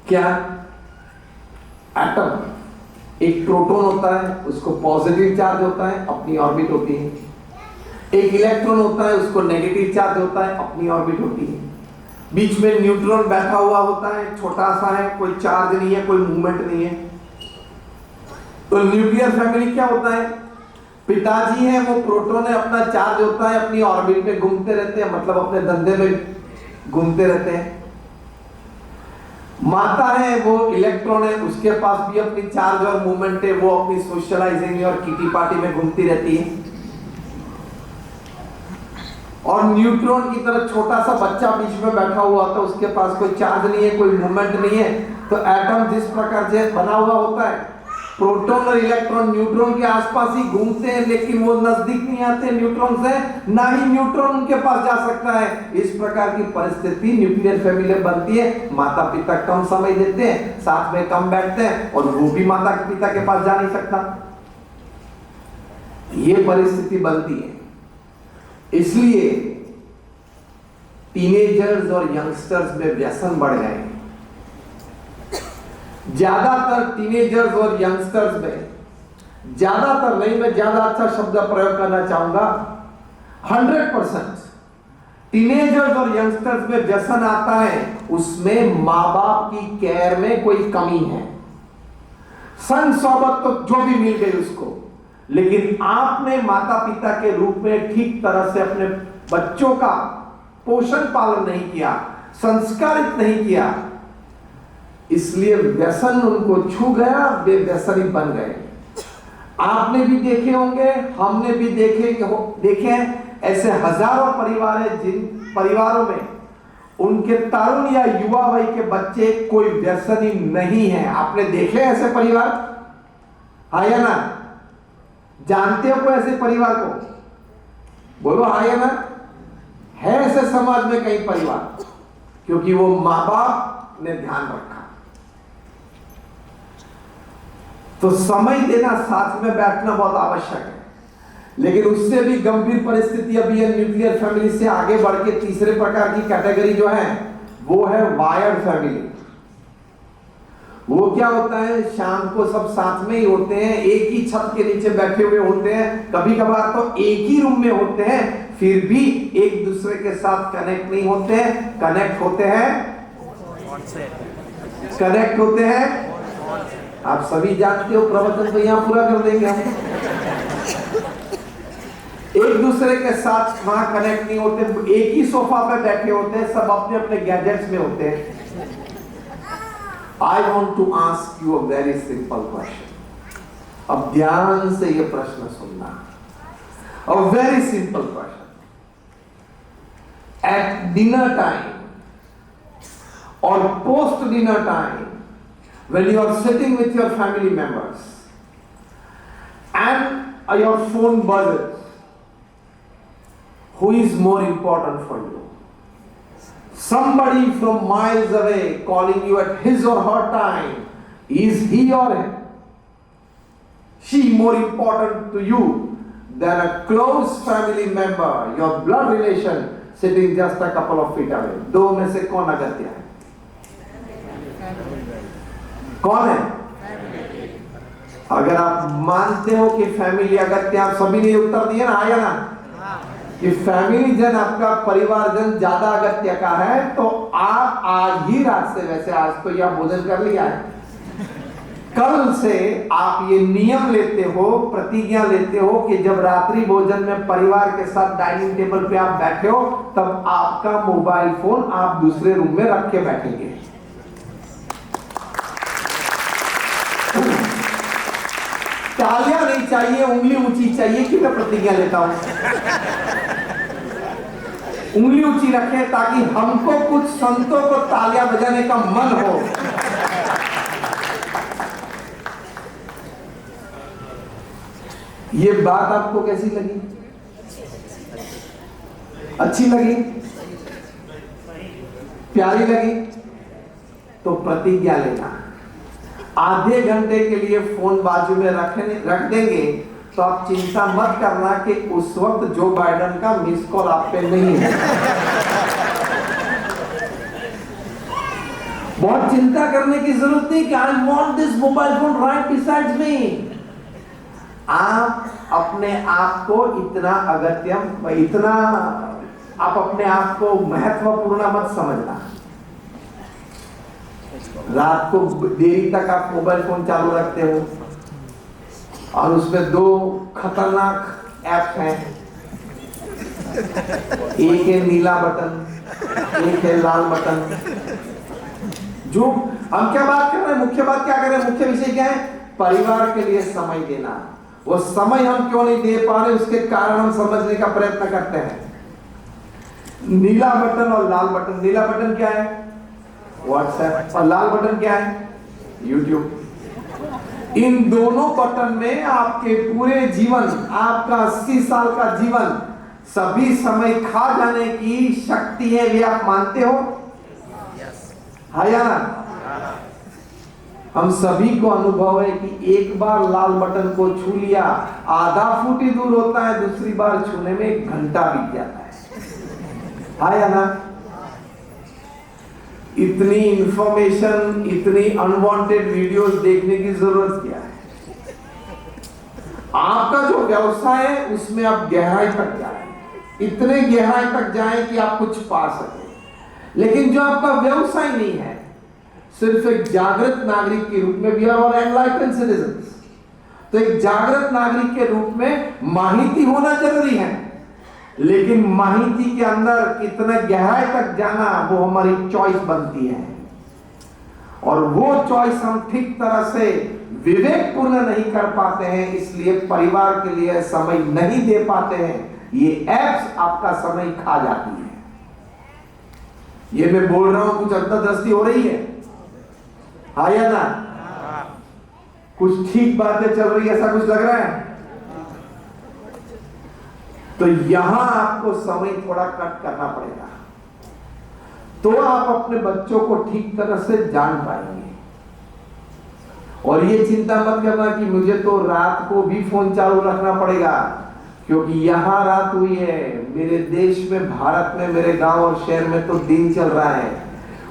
क्या, एटम, एक प्रोटॉन होता है, उसको पॉजिटिव चार्ज होता है, अपनी ऑर्बिट होती है। एक इलेक्ट्रॉन होता है, उसको नेगेटिव चार्ज होता है, अपनी ऑर्बिट होती है। बीच में न्यूट्रॉन बैठा हुआ होता है, छोटा सा है, कोई चार्ज नहीं है, कोई मूवमेंट नहीं है। तो न्यूक्लियर फैमिली क्या होता है, पिताजी है वो प्रोटॉन है, अपना चार्ज होता है, अपनी ऑर्बिट में घूमते रहते हैं, मतलब अपने धंधे में घूमते रहते हैं। माता है वो इलेक्ट्रॉन है, उसके पास भी अपनी चार्ज और मूवमेंट है, वो अपनी सोशलाइजिंग और किटी पार्टी में घूमती रहती है। और न्यूट्रॉन की तरह छोटा सा बच्चा बीच में बैठा हुआ था, उसके पास कोई चार्ज नहीं है, कोई मूवमेंट नहीं है। तो एटम जिस प्रकार से बना हुआ होता है, प्रोटॉन और इलेक्ट्रॉन न्यूट्रॉन के आसपास ही घूमते हैं, लेकिन वो नजदीक नहीं आते न्यूट्रॉन से, ना ही न्यूट्रॉन उनके पास जा सकता है। इस प्रकार की परिस्थिति न्यूक्लियर फैमिली बनती है। माता पिता कम समय देते हैं, साथ में कम बैठते हैं, और वो भी माता पिता के पास जा नहीं सकता। ये परिस्थिति बनती है। इसलिए टीनेजर्स और यंगस्टर्स में व्यसन बढ़ गए। ज्यादातर टीनेजर्स और यंगस्टर्स में, ज्यादातर नहीं, मैं ज्यादा अच्छा शब्द प्रयोग करना चाहूंगा, 100% टीनेजर्स और यंगस्टर्स में व्यसन आता है, उसमें मां बाप की केयर में कोई कमी है। संग सोबत तो जो भी मिल गई उसको, लेकिन आपने माता पिता के रूप में ठीक तरह से अपने बच्चों का पोषण पालन नहीं किया, संस्कारित नहीं किया, इसलिए व्यसन उनको छू गया, वे व्यसनी बन गए। आपने भी देखे होंगे, हमने भी देखे हैं, ऐसे हजारों परिवार हैं जिन परिवारों में उनके तरुण या युवा वय के बच्चे कोई व्यसनी नहीं है। आपने देखे ऐसे परिवार? हाँ या ना? जानते हो कोई ऐसे परिवार को? बोलो हाँ या ना? है ऐसे समाज में कई परिवार, क्योंकि वो मां बाप ने ध्यान रखा। तो समय देना, साथ में बैठना बहुत आवश्यक है। लेकिन उससे भी गंभीर परिस्थिति अभी है न्यूक्लियर फैमिली से आगे बढ़ के तीसरे प्रकार की कैटेगरी जो है वो है वायर्ड फैमिली। वो क्या होता है, शाम को सब साथ में ही होते हैं, एक ही छत के नीचे बैठे हुए होते हैं, कभी कभार तो एक ही रूम में होते हैं, फिर भी एक दूसरे के साथ कनेक्ट नहीं होते हैं। कनेक्ट होते हैं आप सभी जानते हो, प्रवचन तो यहां पूरा कर देंगे हम। एक दूसरे के साथ वहां कनेक्ट नहीं होते, एक ही सोफा पे बैठे होते हैं, सब अपने अपने गैजेट्स में होते हैं। I want to ask you a very simple question. अब ध्यान से ये प्रश्न सुनना। A very simple question. At dinner time or post dinner time, when you are sitting with your family members and your phone buzzes, who is more important for you? Somebody from miles away calling you at his or her time, is he or she more important to you than a close family member, your blood relation sitting just a couple of feet away? दो में से कौन अगत्य है? कौन है? अगर आप मानते हो कि फैमिली अगत्य, आप सभी ने उत्तर दिया ना, आया ना, कि फैमिली जन आपका परिवार जन ज्यादा अगत्य का है, तो आप आज ही रात से, वैसे आज तो यह भोजन कर लिया है, कल से आप ये नियम लेते हो, प्रतिज्ञा लेते हो कि जब रात्रि भोजन में परिवार के साथ डाइनिंग टेबल पे आप बैठे हो, तब आपका मोबाइल फोन आप दूसरे रूम में रख के बैठेंगे। तालियां नहीं चाहिए, उंगली ऊंची चाहिए कि मैं प्रतिज्ञा लेता हूं। उंगली ऊंची रखें ताकि हमको कुछ संतों को तालियां बजाने का मन हो। ये बात आपको कैसी लगी? अच्छी लगी? प्यारी लगी? तो प्रतिज्ञा लेना। आधे घंटे के लिए फोन बाजू में रख देंगे तो आप चिंता मत करना कि उस वक्त जो बाइडेन का मिस कॉल आप पे नहीं है। बहुत चिंता करने की जरूरत नहीं कि I want this mobile phone right beside me. आप अपने आप को इतना आप अपने आप को महत्वपूर्ण मत समझना। रात को देरी तक आप मोबाइल फोन चालू रखते हो और उसमें दो खतरनाक ऐप हैं, एक है नीला बटन, एक है लाल बटन। जो हम क्या बात कर रहे हैं, मुख्य बात क्या कर रहे हैं, मुख्य विषय क्या है? परिवार के लिए समय देना। वो समय हम क्यों नहीं दे पा रहे, उसके कारण हम समझने का प्रयत्न करते हैं। नीला बटन और लाल बटन। नीला बटन क्या है? व्हाट्सएप। और लाल बटन क्या है? यूट्यूब। इन दोनों बटन में आपके पूरे जीवन, आपका 80 साल का जीवन, सभी समय खा जाने की शक्ति है, ये आप मानते हो? हाँ या ना? हम सभी को अनुभव है कि एक बार लाल बटन को छू लिया, आधा फुट ही दूर होता है, दूसरी बार छूने में 1 घंटा बीत जाता है। हाँ या ना? इतनी इंफॉर्मेशन, इतनी अनवांटेड वीडियोस देखने की जरूरत क्या है? आपका जो व्यवसाय है उसमें आप गहराई तक जाएं, इतने गहराई तक जाएं कि आप कुछ पा सकें। लेकिन जो आपका व्यवसाय नहीं है, सिर्फ एक जागृत नागरिक के रूप में, we are all enlightened citizens, तो एक जागृत नागरिक के रूप में माहिती होना जरूरी है, लेकिन माहिती के अंदर कितना गहराई तक जाना वो हमारी चॉइस बनती है। और वो चॉइस हम ठीक तरह से विवेकपूर्ण नहीं कर पाते हैं, इसलिए परिवार के लिए समय नहीं दे पाते हैं। ये एप्स आपका समय खा जाती है। ये मैं बोल रहा हूं, कुछ अंतर्दृष्टि हो रही है? हाँ या ना? कुछ ठीक बातें चल रही है, ऐसा कुछ लग रहा है? तो यहां आपको समय थोड़ा कट करना पड़ेगा, तो आप अपने बच्चों को ठीक तरह से जान पाएंगे। और ये चिंता मत करना कि मुझे तो रात को भी फोन चालू रखना पड़ेगा, क्योंकि यहां रात हुई है, मेरे देश में, भारत में, मेरे गांव और शहर में तो दिन चल रहा है,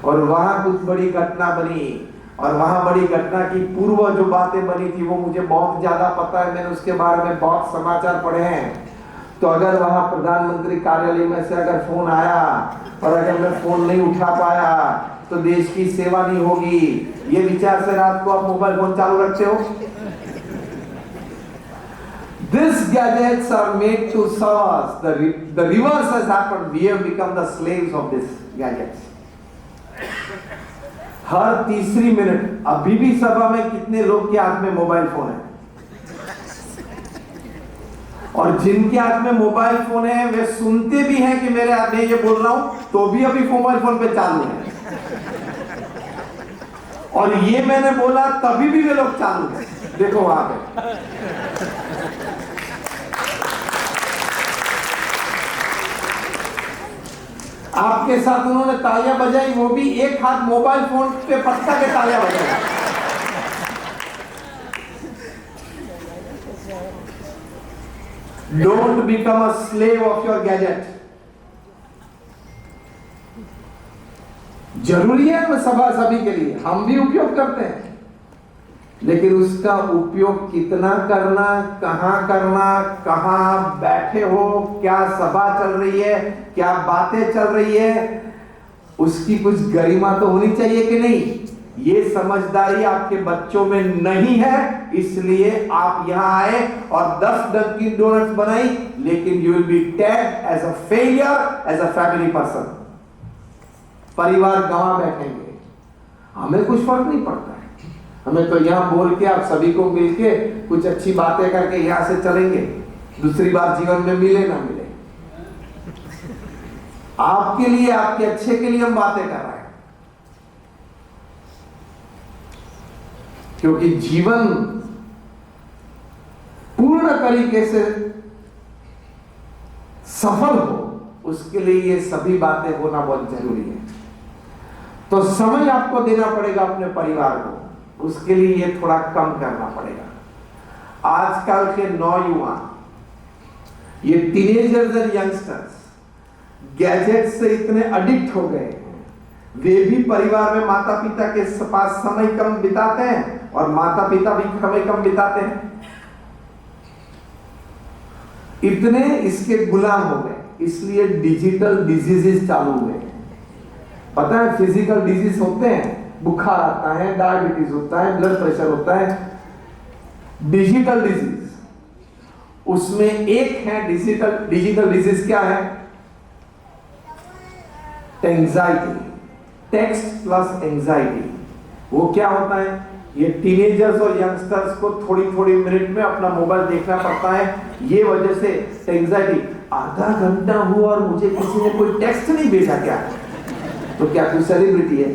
और वहां कुछ बड़ी घटना बनी, और वहां बड़ी घटना की पूर्व जो बातें बनी थी वो मुझे बहुत ज्यादा पता है, मैंने उसके बारे में बहुत समाचार पढ़े हैं। तो अगर वहां प्रधानमंत्री कार्यालय में से अगर फोन आया और अगर मैं फोन नहीं उठा पाया तो देश की सेवा नहीं होगी, ये विचार से रात को आप मोबाइल फोन चालू रखते हो? These gadgets are made to serve us. The reverse has happened. We have become the slaves of these gadgets. हर तीसरी मिनट, अभी भी सभा में कितने लोग के हाथ में मोबाइल फोन है? और जिनके हाथ में मोबाइल फोन है वे सुनते भी हैं कि मेरे हाथ में ये बोल रहा हूं, तो भी अभी मोबाइल फोन पे चालू है। और ये मैंने बोला तभी भी वे लोग चालू है। देखो वहां पे आपके साथ उन्होंने तालियां बजाई, वो भी एक हाथ मोबाइल फोन पे पटका के तालियां बजाई। Don't become a slave of your gadget. जरूरी है मैं सभी के लिए, हम भी उपयोग करते हैं, लेकिन उसका उपयोग कितना करना, कहां बैठे हो, क्या सभा चल रही है, क्या बातें चल रही है, उसकी कुछ गरिमा तो होनी चाहिए कि नहीं? ये समझदारी आपके बच्चों में नहीं है, इसलिए आप यहां आए और 10 डंकिन डोनट्स बनाई, लेकिन you will be tagged as a failure as a family person. परिवार गंवा बैठेंगे, हमें कुछ फर्क नहीं पड़ता है। हमें तो यहां बोल के आप सभी को मिलके कुछ अच्छी बातें करके यहां से चलेंगे, दूसरी बार जीवन में मिले ना मिले, आपके लिए, आपके अच्छे के लिए हम बातें कर रहे हैं। क्योंकि जीवन पूर्ण तरीके से सफल हो, उसके लिए ये सभी बातें होना बहुत जरूरी है। तो समय आपको देना पड़ेगा अपने परिवार को, उसके लिए ये थोड़ा कम करना पड़ेगा। आजकल के नौयुवान, ये टीनेजर्स और यंगस्टर्स गैजेट से इतने एडिक्ट हो गए, वे भी परिवार में माता पिता के पास समय कम बिताते हैं और माता पिता भी समय कम बिताते हैं। इतने इसके गुलाम हो गए, इसलिए डिजिटल डिजीजेस चालू हुए। पता है फिजिकल डिजीज होते हैं, बुखार आता है, डायबिटीज होता है, ब्लड प्रेशर होता है। डिजिटल डिजीज उसमें एक है, डिजिटल डिजीज क्या है? Anxiety, text plus anxiety. वो क्या होता है? ये टीनेजर्स और यंगस्टर्स को थोड़ी थोड़ी मिनट में अपना मोबाइल देखना पड़ता है, ये वजह से एंजाइटी। आधा घंटा हुआ और मुझे किसी ने कोई टेक्स्ट नहीं भेजा क्या? तो क्या तू सेलिब्रिटी है?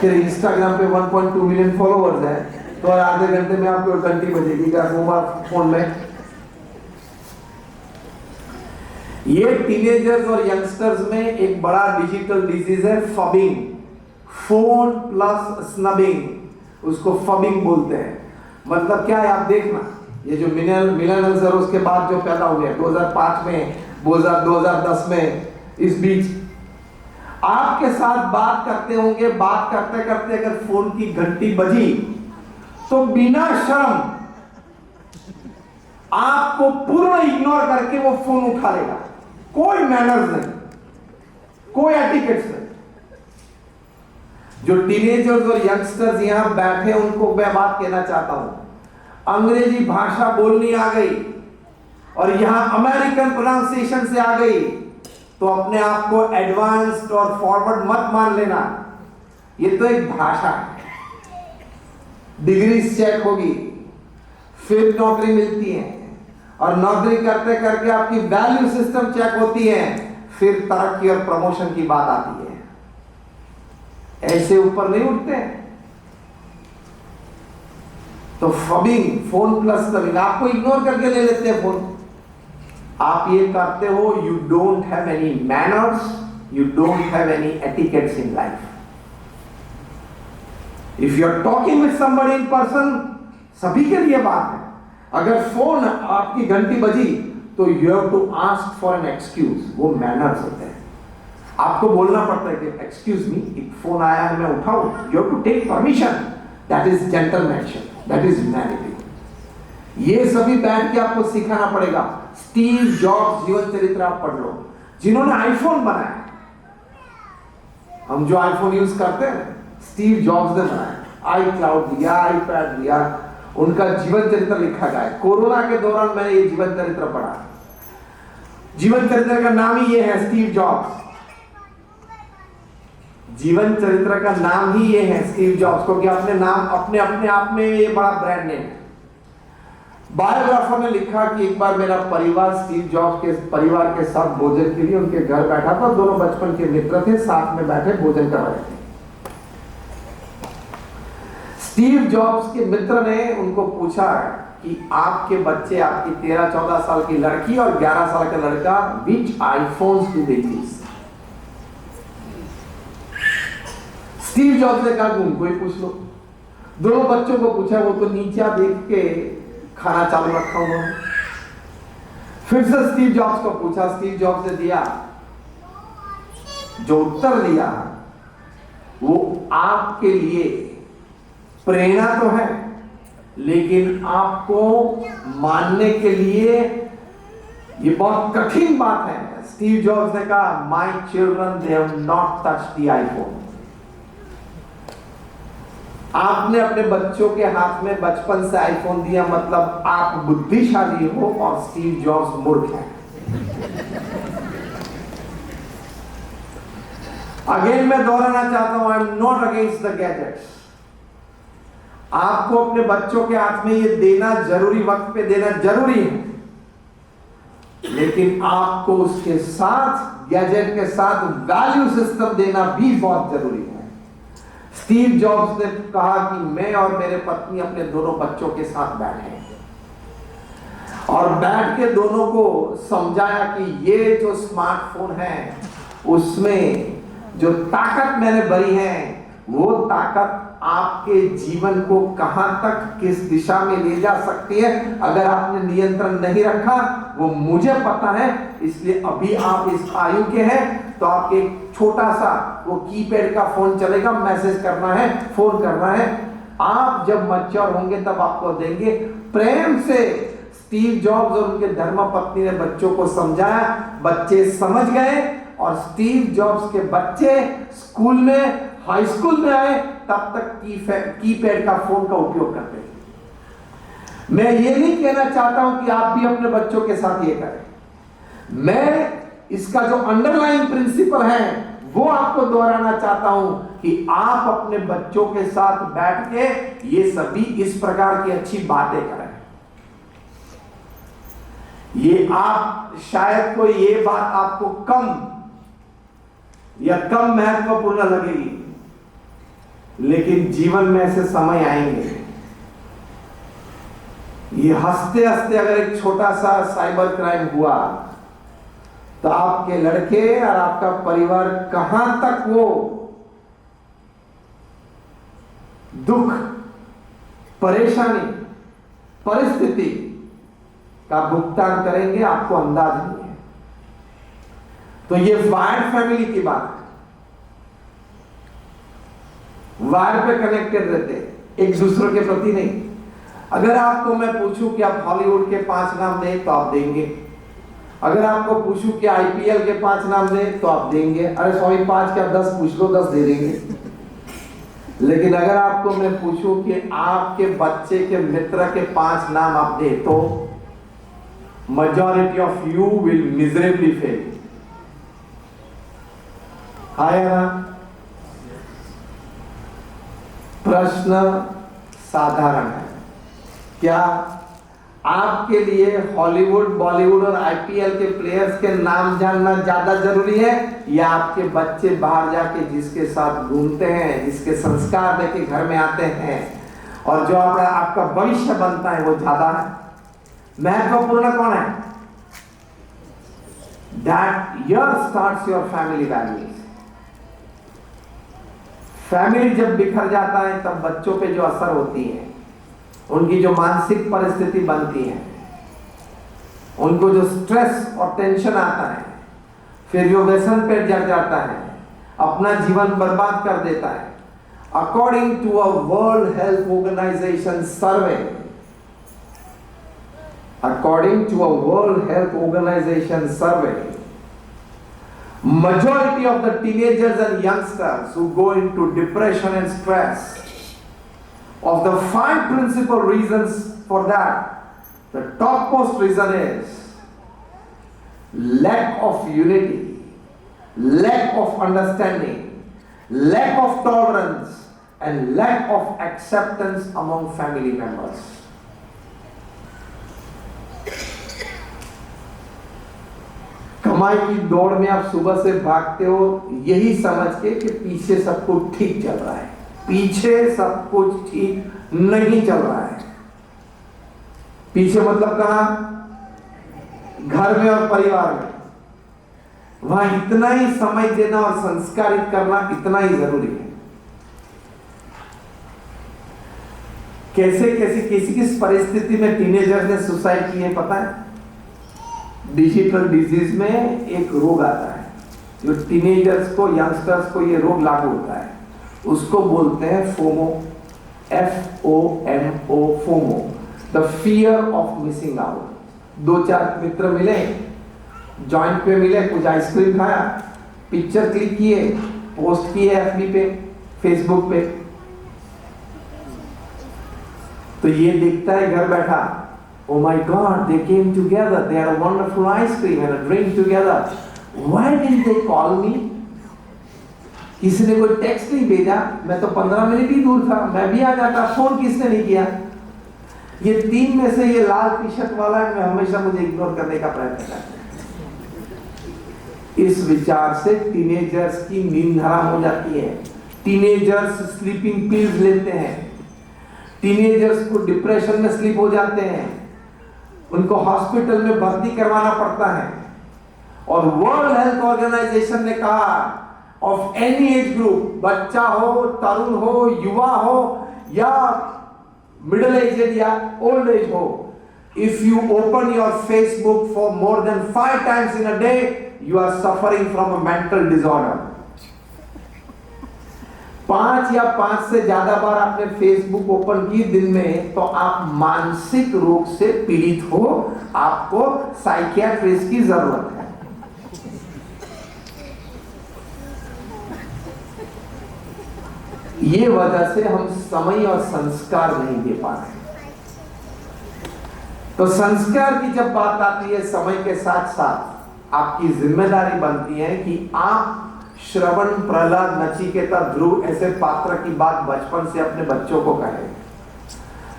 तेरे इंस्टाग्राम पे 1.2 मिलियन फॉलोअर्स है, तो आधे घंटे में आपको घंटी बजेगी क्या फोन में? ये टीनेजर्स और यंगस्टर्स में एक बड़ा डिजिटल डिजीज है फबिंग, फोन प्लस स्नबिंग, उसको फबिंग बोलते हैं। मतलब क्या है आप देखना, ये जो मिलेनियल्स और उसके बाद जो पैदा हुए 2005 में 2010 में, इस बीच आपके साथ बात करते होंगे, बात करते करते अगर फोन की घंटी बजी तो बिना शर्म आपको पूर्ण इग्नोर करके वो फोन उठा लेगा। कोई मैनर्स नहीं, कोई एटिकेट्स नहीं। जो टीनेजर्स और यंगस्टर्स यहां बैठे उनको मैं बात कहना चाहता हूं, अंग्रेजी भाषा बोलनी आ गई और यहां अमेरिकन प्रोनाउंसिएशन से आ गई तो अपने आप को एडवांस्ड और फॉरवर्ड मत मान लेना। ये तो एक भाषा है, डिग्री चेक होगी, फिर नौकरी मिलती है और नौकरी करते करके आपकी वैल्यू सिस्टम चेक होती है, फिर तरक्की और प्रमोशन की बात आती है। ऐसे ऊपर नहीं उठते। तो फबिंग, फोन प्लस स्नबिंग, आपको इग्नोर करके ले लेते हैं फोन। आप ये करते हो, you don't have any manners, you don't have any etiquettes in life. If you are talking with somebody in person, सभी के लिए बात है, अगर फोन आपकी घंटी बजी तो you have to ask for an excuse, वो मैनर्स होते हैं। आपको बोलना पड़ता है कि एक्सक्यूज मी, एक फोन आया है मैं उठाऊं, you have to take permission, that is gentlemanship, that is humanity. ये सभी बैठ के आपको सिखाना पड़ेगा। स्टीव जॉब्स जीवन चरित्र आप पढ़ लो, जिन्होंने आईफोन बनाया, हम जो आईफोन यूज करते हैं स्टीव जॉब्स ने बनाया। आई क्लाउड दिया, आईपैड दिया, उनका जीवन चरित्र लिखा गया है। कोरोना के दौरान मैंने ये जीवन चरित्र पढ़ा। जीवन चरित्र का नाम ही ये है, स्टीव जॉब्स। जीवन चरित्र का नाम ही ये है, स्टीव जॉब्स, क्योंकि अपने नाम अपने आप में ये बड़ा ब्रांड नेम है। बायोग्राफर ने लिखा कि एक बार मेरा परिवार स्टीव जॉब्स के परिवार के साथ भोजन के लिए उनके घर बैठा था। दोनों बचपन के मित्र थे, साथ में बैठे भोजन कर रहे थे। स्टीव जॉब्स के मित्र ने उनको पूछा कि आपके बच्चे, आपकी 13-14 साल की लड़की और 11 साल का लड़का, which iPhones do they use? Steve Jobs ने कहा कि उनको ही पूछ लो। दोनों बच्चों को पूछा, वो तो नीचे देख के खाना चालू रखा उन्होंने। फिर से स्टीव जॉब्स को पूछा, स्टीव जॉब्स ने दिया, जो उत्तर दिया वो आपके लिए प्रेरणा तो है, लेकिन आपको मानने के लिए ये बहुत कठिन बात है। स्टीव जॉब्स ने कहा, my children they have not touched the iPhone. आपने अपने बच्चों के हाथ में बचपन से आईफोन दिया, मतलब आप बुद्धिशाली हो और स्टीव जॉब्स मूर्ख है। अगेन मैं दोहराना चाहता हूं, I am not against the gadgets. आपको अपने बच्चों के हाथ में ये देना जरूरी, वक्त पे देना जरूरी है, लेकिन आपको उसके साथ, गैजेट के साथ वैल्यू सिस्टम देना भी बहुत जरूरी है। स्टीव जॉब्स ने कहा कि मैं और मेरे पत्नी अपने दोनों बच्चों के साथ बैठे और बैठ के दोनों को समझाया कि ये जो स्मार्टफोन है उसमें जो ताकत मैंने भरी है, वो ताकत आपके जीवन को कहां तक, किस दिशा में ले जा सकती है, अगर आपने नियंत्रण नहीं रखा वो मुझे पता है। इसलिए अभी आप इस आयु के हैं तो आपके छोटा सा वो कीपैड का फोन चलेगा, मैसेज करना है, फोन करना है। आप जब मैच्योर होंगे तब आपको देंगे। प्रेम से स्टीव जॉब्स और उनके धर्मपत्नी ने बच्चों को समझाया, बच्चे समझ गए और स्टीव जॉब्स के बच्चे स्कूल में, हाई स्कूल में आए तब तक कीपैड का फोन का उपयोग करते थे। मैं ये नहीं कहना चाहता हूं कि आप भी अपने बच्चों के साथ ये करें। मैं इसका जो अंडरलाइन प्रिंसिपल है वो आपको दोहराना चाहता हूं कि आप अपने बच्चों के साथ बैठ के ये सभी इस प्रकार की अच्छी बातें करें। ये आप शायद कोई ये बात आपको कम या कम महत्वपूर्ण लगेगी, लेकिन जीवन में ऐसे समय आएंगे ये हंसते हंसते अगर एक छोटा सा साइबर क्राइम हुआ तो आपके लड़के और आपका परिवार कहां तक वो दुख, परेशानी, परिस्थिति का भुगतान करेंगे, आपको अंदाज नहीं है। तो ये वायर फैमिली की बात है, वायर पे कनेक्टेड रहते, एक दूसरे के प्रति नहीं। अगर आपको मैं पूछूं कि आप हॉलीवुड के 5 नाम दें तो आप देंगे। अगर आपको पूछूं कि आईपीएल के 5 नाम दें तो आप देंगे। अरे सॉरी 5 क्या 10 पूछ लो, 10 दे देंगे। लेकिन अगर आपको मैं पूछूं कि आपके बच्चे के मित्र के 5 नाम आप दे तो majority of you will miserably fail. आया ना? प्रश्न साधारण है, क्या आपके लिए हॉलीवुड, बॉलीवुड और आईपीएल के प्लेयर्स के नाम जानना ज्यादा जरूरी है, या आपके बच्चे बाहर जाके जिसके साथ घूमते हैं, जिसके संस्कार लेके घर में आते हैं और जो आपका भविष्य बनता है वो ज्यादा है? महत्वपूर्ण कौन है? That year starts your family values. Family जब बिखर जाता है तब बच्चों पे जो असर होती है, उनकी जो मानसिक परिस्थिति बनती है, उनको जो स्ट्रेस और टेंशन आता है, फिर जो व्यसन पे जड़ जाता है, अपना जीवन बर्बाद कर देता है। According to a World Health Organization survey, according to a World Health Organization survey, majority of the teenagers and youngsters who go into depression and stress, of the 5 principal reasons for that, the topmost reason is lack of unity, lack of understanding, lack of tolerance, and lack of acceptance among family members. कमाई की दौड़ में आप सुबह से भागते हो यही समझ के कि पीछे सब कुछ ठीक चल रहा है। पीछे सब कुछ ठीक नहीं चल रहा है। पीछे मतलब कहां? घर में और परिवार में। वहां इतना ही समय देना और संस्कारित करना इतना ही जरूरी है। कैसे कैसे किसी किस परिस्थिति में टीनेजर्स ने सुसाइड किए पता है? डिजिटल डिजीज में एक रोग आता है जो टीनेजर्स को, यंगस्टर्स को ये रोग लागू होता है, उसको बोलते हैं FOMO, FOMO, FOMO, the fear of missing out. 2-4 मित्र मिले, जॉइंट पे मिले, कुछ आइसक्रीम खाया, पिक्चर क्लिक किए, पोस्ट किए FB पे, फेसबुक पे, तो ये दिखता है घर बैठा, oh my God, they came together, they had a wonderful ice cream and a drink together. Why didn't they call me? किसी ने कोई टेक्स्ट नहीं भेजा, मैं तो 15 मिनट ही दूर था, मैं भी आ जाता, फोन किसने नहीं किया? ये 3 में से ये लाल टी शर्ट वाला है, मैं हमेशा मुझे इग्नोर करने का प्रयत्न करता हूं। इस विचार से टीनेजर्स की नींद हराम हो जाती है। टीनेजर्स स्लीपिंग पिल्स लेते हैं, टीनेजर्स को डिप्रेशन में स्लिप हो जाते हैं, उनको हॉस्पिटल में भर्ती करवाना पड़ता है। और वर्ल्ड हेल्थ ऑर्गेनाइजेशन ने कहा ऑफ एनी एज ग्रुप, बच्चा हो, तरुण हो, युवा हो या मिडिल एज या ओल्ड एज हो, if you open your Facebook for more than 5 times in a day, you are suffering from a mental disorder. 5 या 5 से ज्यादा बार आपने फेसबुक ओपन की दिन में तो आप मानसिक रोग से पीड़ित हो, आपको साइकियाट्रिस्ट की जरूरत है। ये वजह से हम समय और संस्कार नहीं दे पा रहे। तो संस्कार की जब बात आती है, समय के साथ साथ आपकी जिम्मेदारी बनती है कि आप श्रवण, प्रहलाद, नचिकेता, ध्रुव ऐसे पात्र की बात बचपन से अपने बच्चों को कहें।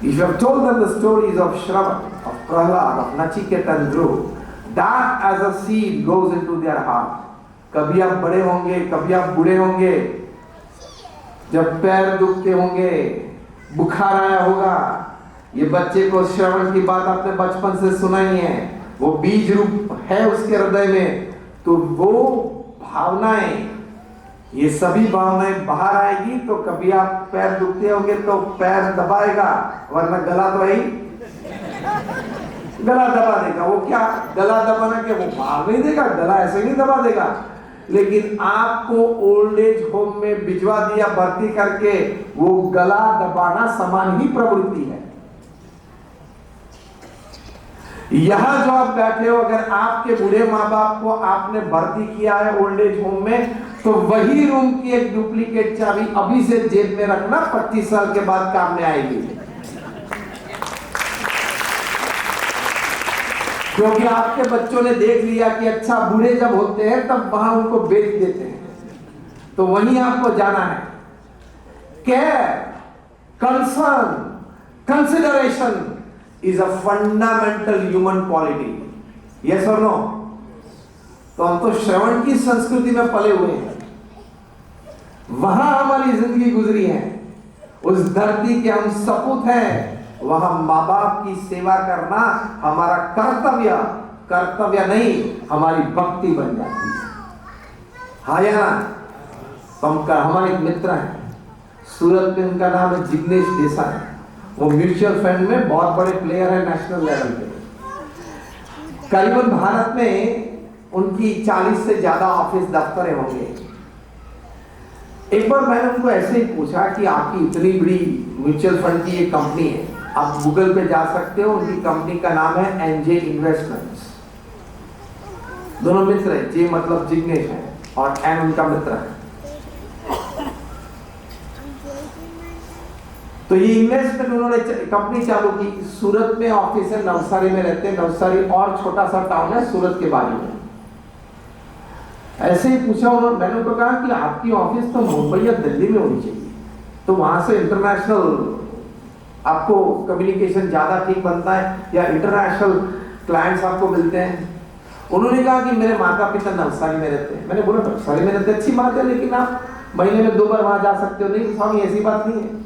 If you have told them the stories of Shravan, of Prahlad, of Nachiketa and Dhruv, that as a seed goes into their heart. कभी आप बड़े होंगे, कभी आप बूढ़े होंगे, जब पैर दुखते होंगे, बुखार आया होगा ये बच्चे को श्रवण की बात आपने बचपन से सुनाई है, वो बीज रूप है उसके हृदय में, तो वो भावनाएं, ये सभी भावनाएं बाहर आएगी तो कभी आप पैर दुखते होंगे तो पैर दबाएगा, वरना गला तो वही गला दबा देगा। वो क्या गला दबाना, क्या वो बाहर नहीं देगा, गला ऐसे नहीं दबा देगा। लेकिन आपको ओल्ड एज होम में भिजवा दिया भर्ती करके, वो गला दबाना समान ही प्रवृत्ति है। यहां जो आप बैठे हो, अगर आपके बूढ़े माँ बाप को आपने भर्ती किया है ओल्ड एज होम में, तो वही रूम की एक डुप्लीकेट चाबी अभी से जेब में रखना, 25 साल के बाद काम में आएगी। क्योंकि आपके बच्चों ने देख लिया कि अच्छा बूढ़े जब होते हैं तब वहां उनको बेच देते हैं, तो वहीं आपको जाना है। Care, concern, consideration is a fundamental human quality. Yes और नो? तो हम तो श्रवण की संस्कृति में पले हुए हैं, वहां हमारी जिंदगी गुजरी है, उस धरती के हम सपूत हैं। वहां माँ बाप की सेवा करना हमारा कर्तव्य नहीं, हमारी भक्ति बन जाती है। हाँ या ना? तो हमारे एक मित्र हैं सूरत में, उनका नाम है जिग्नेश देसाई। वो म्यूचुअल फंड में बहुत बड़े प्लेयर है नेशनल लेवल पे। करीबन भारत में उनकी 40 से ज्यादा ऑफिस दफ्तरें होंगे। एक बार मैंने उनको ऐसे ही पूछा कि आपकी इतनी बड़ी म्यूचुअल फंड की ये कंपनी है, आप गूगल पे जा सकते हो, उनकी कंपनी का नाम है एनजे इन्वेस्टमेंट्स। दोनों मित्र है, जे मतलब जिग्नेश है और एन उनका मित्र है। तो ये इन्वेस्टमेंट उन्होंने कंपनी चालू की, सूरत में ऑफिस है, नवसारी में रहते हैं। नवसारी और छोटा सा टाउन है सूरत के बाजू में। ऐसे ही पूछा उन्होंने, मैंने उनको कहा कि आपकी ऑफिस तो मुंबई या दिल्ली में होनी चाहिए, तो वहां से इंटरनेशनल आपको कम्युनिकेशन ज्यादा ठीक बनता है, या इंटरनेशनल क्लाइंट्स आपको मिलते हैं। उन्होंने कहा कि मेरे माता पिता नवसारी में रहते हैं। मैंने बोला नवसारी में रहते अच्छी बात है, लेकिन आप महीने में 2 बार वहां जा सकते हो। नहीं स्वामी, ऐसी बात नहीं है,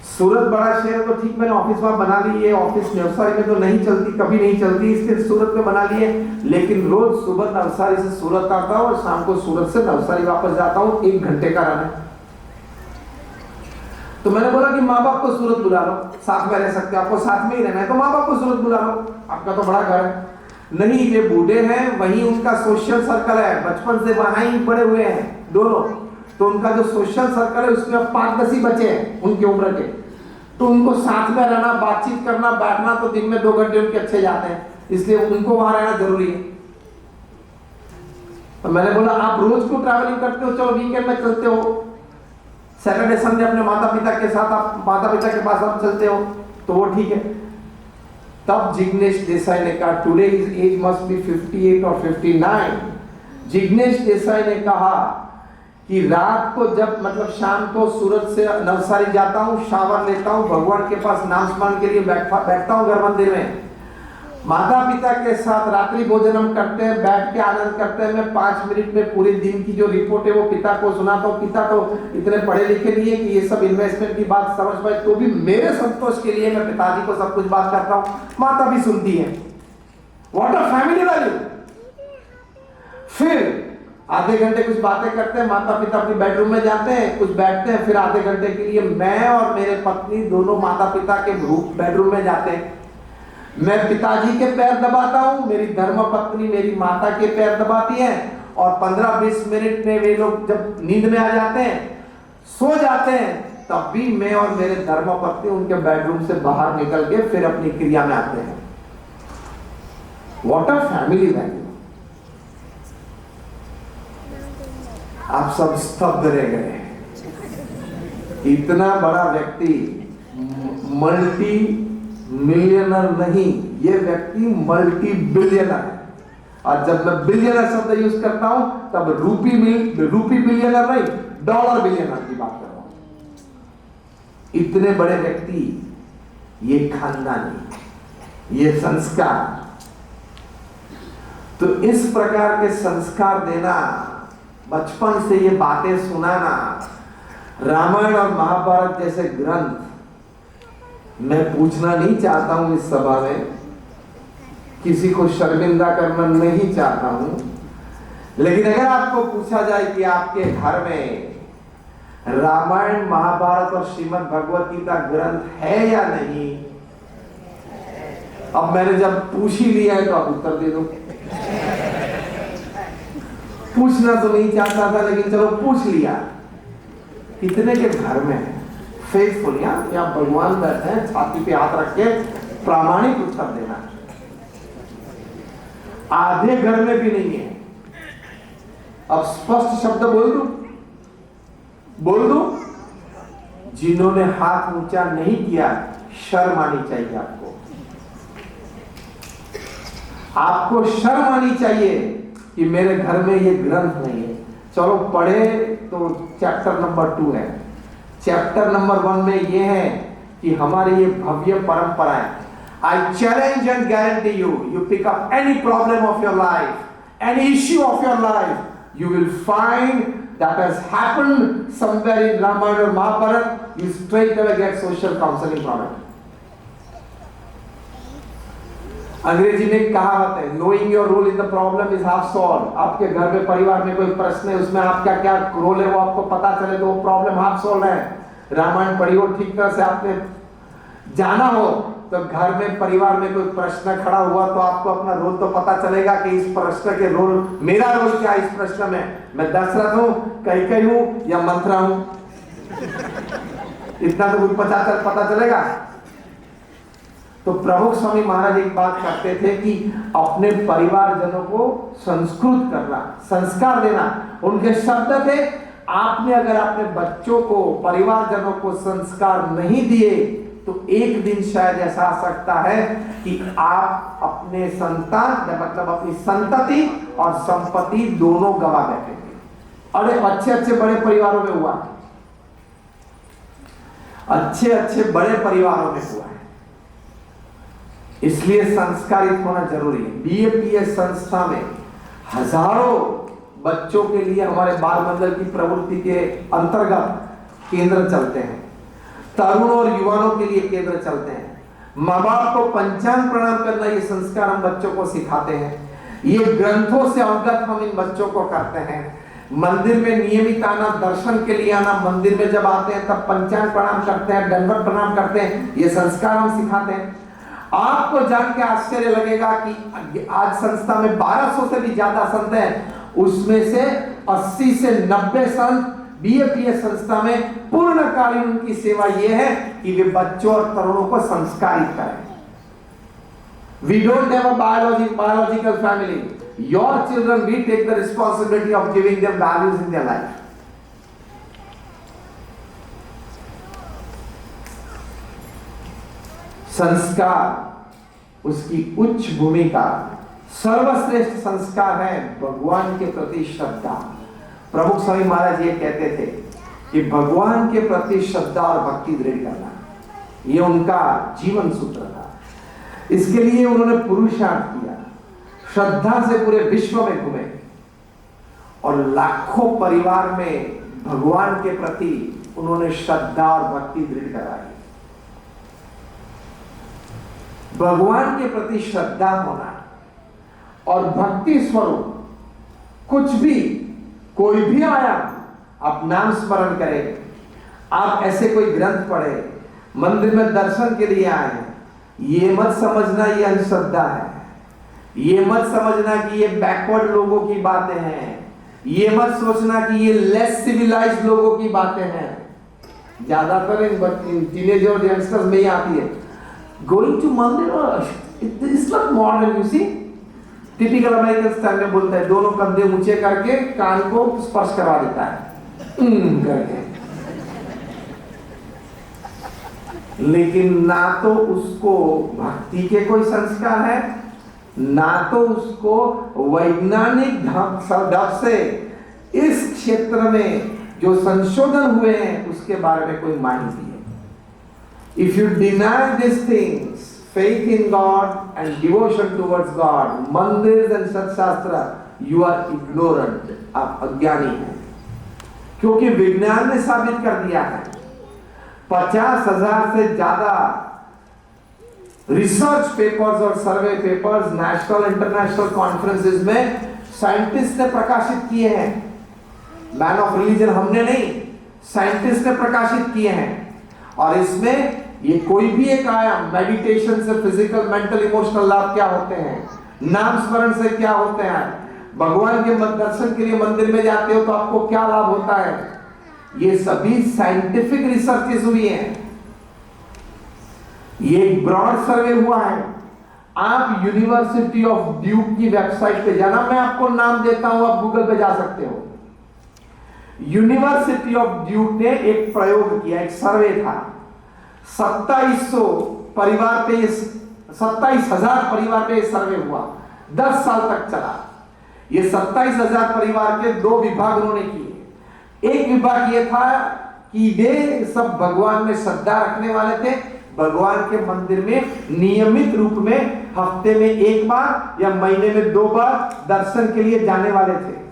सूरत बड़ा शहर तो ठीक, मैंने ऑफिस वहां बना ली है। ऑफिस नवसारी में तो नहीं चलती, कभी नहीं चलती, इसलिए सूरत में बना ली है। लेकिन रोज सुबह नवसारी से सूरत आता हूँ और शाम को सूरत से नवसारी वापस जाता हूँ, 1 घंटे का रन है। तो मैंने बोला कि माँ बाप को सूरत बुला लो, साथ में रह सकते हो, आपको साथ में ही रहना है तो माँ बाप को सूरत बुला लो, आपका तो बड़ा घर है। नहीं, ये बूढ़े हैं, वही उनका सोशल सर्कल है, बचपन से वहां ही बड़े हुए हैं दोनों, तो उनका जो सोशल सर्कल है उसमें 5-10 ही बचे हैं उनकी उम्र के, तो उनको साथ में रहना, बातचीत करना, बैठना, तो दिन में 2 घंटे उनके अच्छे जाते हैं, इसलिए उनको वहां रहना जरूरी है। तो मैंने बोला आप रोज को ट्रैवलिंग करते हो, चलो वीकेंड में चलते हो, सैटरडे संडे अपने माता पिता के साथ आप माता पिता के पास आप चलते हो, तो वो ठीक है। तब जिग्नेश देसाई ने कहा, today his age must be 58 और 59। जिग्नेश देसाई ने कहा कि रात को जब मतलब शाम को सूरत से नवसारी जाता हूँ, शावर लेता हूँ, भगवान के पास नाम स्मरण के लिए बैठता हूँ घर मंदिर में, माता पिता के साथ रात्रि भोजन हम करते हैं, बैठ के आनंद करते हैं। मैं 5 मिनट में पूरे दिन की जो रिपोर्ट है वो पिता को सुनाता हूँ। पिता तो इतने पढ़े लिखे नहीं है कि ये सब इन्वेस्टमेंट की बात समझ पाए, तो भी मेरे संतोष के लिए मैं पिताजी को सब कुछ बात करता हूँ, माता भी सुनती है। What a family value. फिर आधे घंटे कुछ बातें करते हैं, माता पिता अपनी बेडरूम में जाते हैं, कुछ बैठते हैं, फिर आधे घंटे के लिए मैं और मेरे पत्नी दोनों माता पिता के बेडरूम में जाते हैं। मैं पिताजी के पैर दबाता हूं, मेरी धर्म पत्नी मेरी माता के पैर दबाती है, और 15-20 मिनट में वे लोग जब नींद में आ जाते हैं, सो जाते हैं, तब भी मैं और मेरे धर्म पत्नी उनके बेडरूम से बाहर निकल के फिर अपनी क्रिया में आते हैं। What a family value. आप सब स्तब्ध रह गए। इतना बड़ा व्यक्ति मल्टी मिलियनर नहीं, ये व्यक्ति मल्टी बिलियनर है। और जब मैं बिलियनर शब्द यूज करता हूं तब रूपी बिलियनर नहीं, डॉलर बिलियनर की बात कर रहा हूं। इतने बड़े व्यक्ति, ये खानदानी, ये संस्कार, तो इस प्रकार के संस्कार देना, बचपन से ये बातें सुनाना, रामायण और महाभारत जैसे ग्रंथ मैं पूछना नहीं चाहता हूं इस सभा में, किसी को शर्मिंदा करना नहीं चाहता हूं, लेकिन अगर आपको पूछा जाए कि आपके घर में रामायण, महाभारत और श्रीमद् भगवत गीता ग्रंथ है या नहीं, अब मैंने जब पूछ ही लिया है तो आप उत्तर दे दो। पूछना तो नहीं चाहता था, लेकिन चलो पूछ लिया। कितने के घर में है फेथफुल? या भगवान बैठे हैं, छाती पे हाथ रख के प्रामाणिक उत्तर देना। आधे घर में भी नहीं है। अब स्पष्ट शब्द बोल दूं, जिन्होंने हाथ ऊंचा नहीं किया, शर्म आनी चाहिए आपको शर्म आनी चाहिए कि मेरे घर में ये ग्रंथ नहीं है। चलो पढ़े तो चैप्टर नंबर 2 है। चैप्टर नंबर 1 में ये है कि हमारी ये भव्य परंपरा है। I challenge and guarantee you pick up any problem of your life, any issue of your life, you will find that has happened somewhere in Ramayana or Mahabharata, you straight away get social counseling from it. अंग्रेजी में कहावत है, knowing your role in the problem is half solved. आपके घर में, परिवार में कोई प्रश्न है, उसमें आपका क्या रोल है वो आपको पता चले तो वो प्रॉब्लम हाफ सॉल्व है। रामायण पढ़ी हो, ठीक तरह से आपने जाना हो, तो घर में, परिवार में कोई प्रश्न खड़ा हुआ तो आपको अपना रोल तो पता चलेगा कि इस प्रश्न के रोल, मेरा रोल क्या है इस प्रश्न में। मैं दशरथ हूं, कैकेयी हूं या मंथरा हूं, इतना तो कुछ पता चलेगा। तो प्रभु स्वामी महाराज एक बात करते थे कि अपने परिवारजनों को संस्कृत करना, संस्कार देना। उनके शब्द थे, आपने अगर अपने बच्चों को, परिवारजनों को संस्कार नहीं दिए तो एक दिन शायद ऐसा आ सकता है कि आप अपने संतान, मतलब अपनी संतति और संपत्ति दोनों गवा बैठेंगे। और अच्छे बड़े परिवारों में हुआ, अच्छे बड़े परिवारों में हुआ है। इसलिए संस्कारित होना जरूरी है। बीएपीएस संस्था में हजारों बच्चों के लिए हमारे बाल मंडल की प्रवृत्ति के अंतर्गत केंद्र चलते हैं। तरुण और युवाओं के लिए केंद्र चलते हैं। माँ बाप को पंचांग प्रणाम करना, ये संस्कार हम बच्चों को सिखाते हैं। ये ग्रंथों से अवगत हम इन बच्चों को करते हैं। मंदिर में नियमित आना, दर्शन के लिए आना, मंदिर में जब आते हैं तब पंचांग प्रणाम करते हैं, दंडवत प्रणाम करते हैं, ये संस्कार हम सिखाते हैं। आपको जान के आश्चर्य लगेगा कि आज संस्था में 1200 से भी ज्यादा संत हैं, उसमें से 80 से 90 संत बीएपीएस संस्था में पूर्णकालीन उनकी सेवा यह है कि वे बच्चों और तरुणों को संस्कारित करें। We don't have a biological family. Your children, we take the responsibility of giving them values in their life. संस्कार, उसकी उच्च भूमिका, सर्वश्रेष्ठ संस्कार है भगवान के प्रति श्रद्धा। प्रभु स्वामी महाराज ये कहते थे कि भगवान के प्रति श्रद्धा और भक्ति दृढ़ करना, ये उनका जीवन सूत्र था। इसके लिए उन्होंने पुरुषार्थ किया, श्रद्धा से पूरे विश्व में घूमे और लाखों परिवार में भगवान के प्रति उन्होंने श्रद्धा और भक्ति दृढ़ कराई। भगवान के प्रति श्रद्धा होना और भक्ति स्वरूप कुछ भी, कोई भी आया, आप नाम स्मरण करें, आप ऐसे कोई ग्रंथ पढ़े, मंदिर में दर्शन के लिए आए, ये मत समझना ये अंधश्रद्धा है, ये मत समझना कि ये बैकवर्ड लोगों की बातें हैं, ये मत सोचना कि ये लेस सिविलाइज्ड लोगों की बातें हैं। ज्यादातर इन टीनेजर और यंगस्टर्स में ही आती है, going to mandir, it's not modern, you see. Typical American style में बोलता है, दोनों कंधे ऊंचे करके कान को स्पर्श करवा देता है करके। लेकिन ना तो उसको भक्ति के कोई संस्कार है, ना तो उसको वैज्ञानिक ढंग से इस क्षेत्र में जो संशोधन हुए हैं उसके बारे में कोई माहिती है। If you deny these things, faith in God and devotion towards God, मंदिर and सत्शास्त्र, you are ignorant, आप अज्ञानी हैं। क्योंकि विज्ञान ने साबित कर दिया है 50,000 से ज्यादा रिसर्च पेपर्स और सर्वे पेपर्स नेशनल इंटरनेशनल कॉन्फ्रेंसेस में साइंटिस्ट ने प्रकाशित किए हैं। मैन ऑफ रिलीजन हमने नहीं, साइंटिस्ट ने प्रकाशित किए हैं। और इसमें ये कोई भी एक आयाम, मेडिटेशन से फिजिकल मेंटल इमोशनल लाभ क्या होते हैं, नाम स्मरण से क्या होते हैं, भगवान के दर्शन के लिए मंदिर में जाते हो तो आपको क्या लाभ होता है, ये सभी साइंटिफिक रिसर्चेस हुई हैं। ये एक ब्रॉड सर्वे हुआ है। आप यूनिवर्सिटी ऑफ ड्यूक की वेबसाइट पे जाना, मैं आपको नाम देता हूं, आप गूगल पे जा सकते हो। यूनिवर्सिटी ऑफ ड्यूक ने एक प्रयोग किया, एक सर्वे था। 2700 परिवार पे, 27,000 परिवार पे सर्वे हुआ, 10 साल तक चला। ये 27,000 परिवार के 2 विभाग उन्होंने किए। एक विभाग ये था कि वे सब भगवान में श्रद्धा रखने वाले थे, भगवान के मंदिर में नियमित रूप में हफ्ते में 1 बार या महीने में 2 बार दर्शन के लिए जाने वाले थे।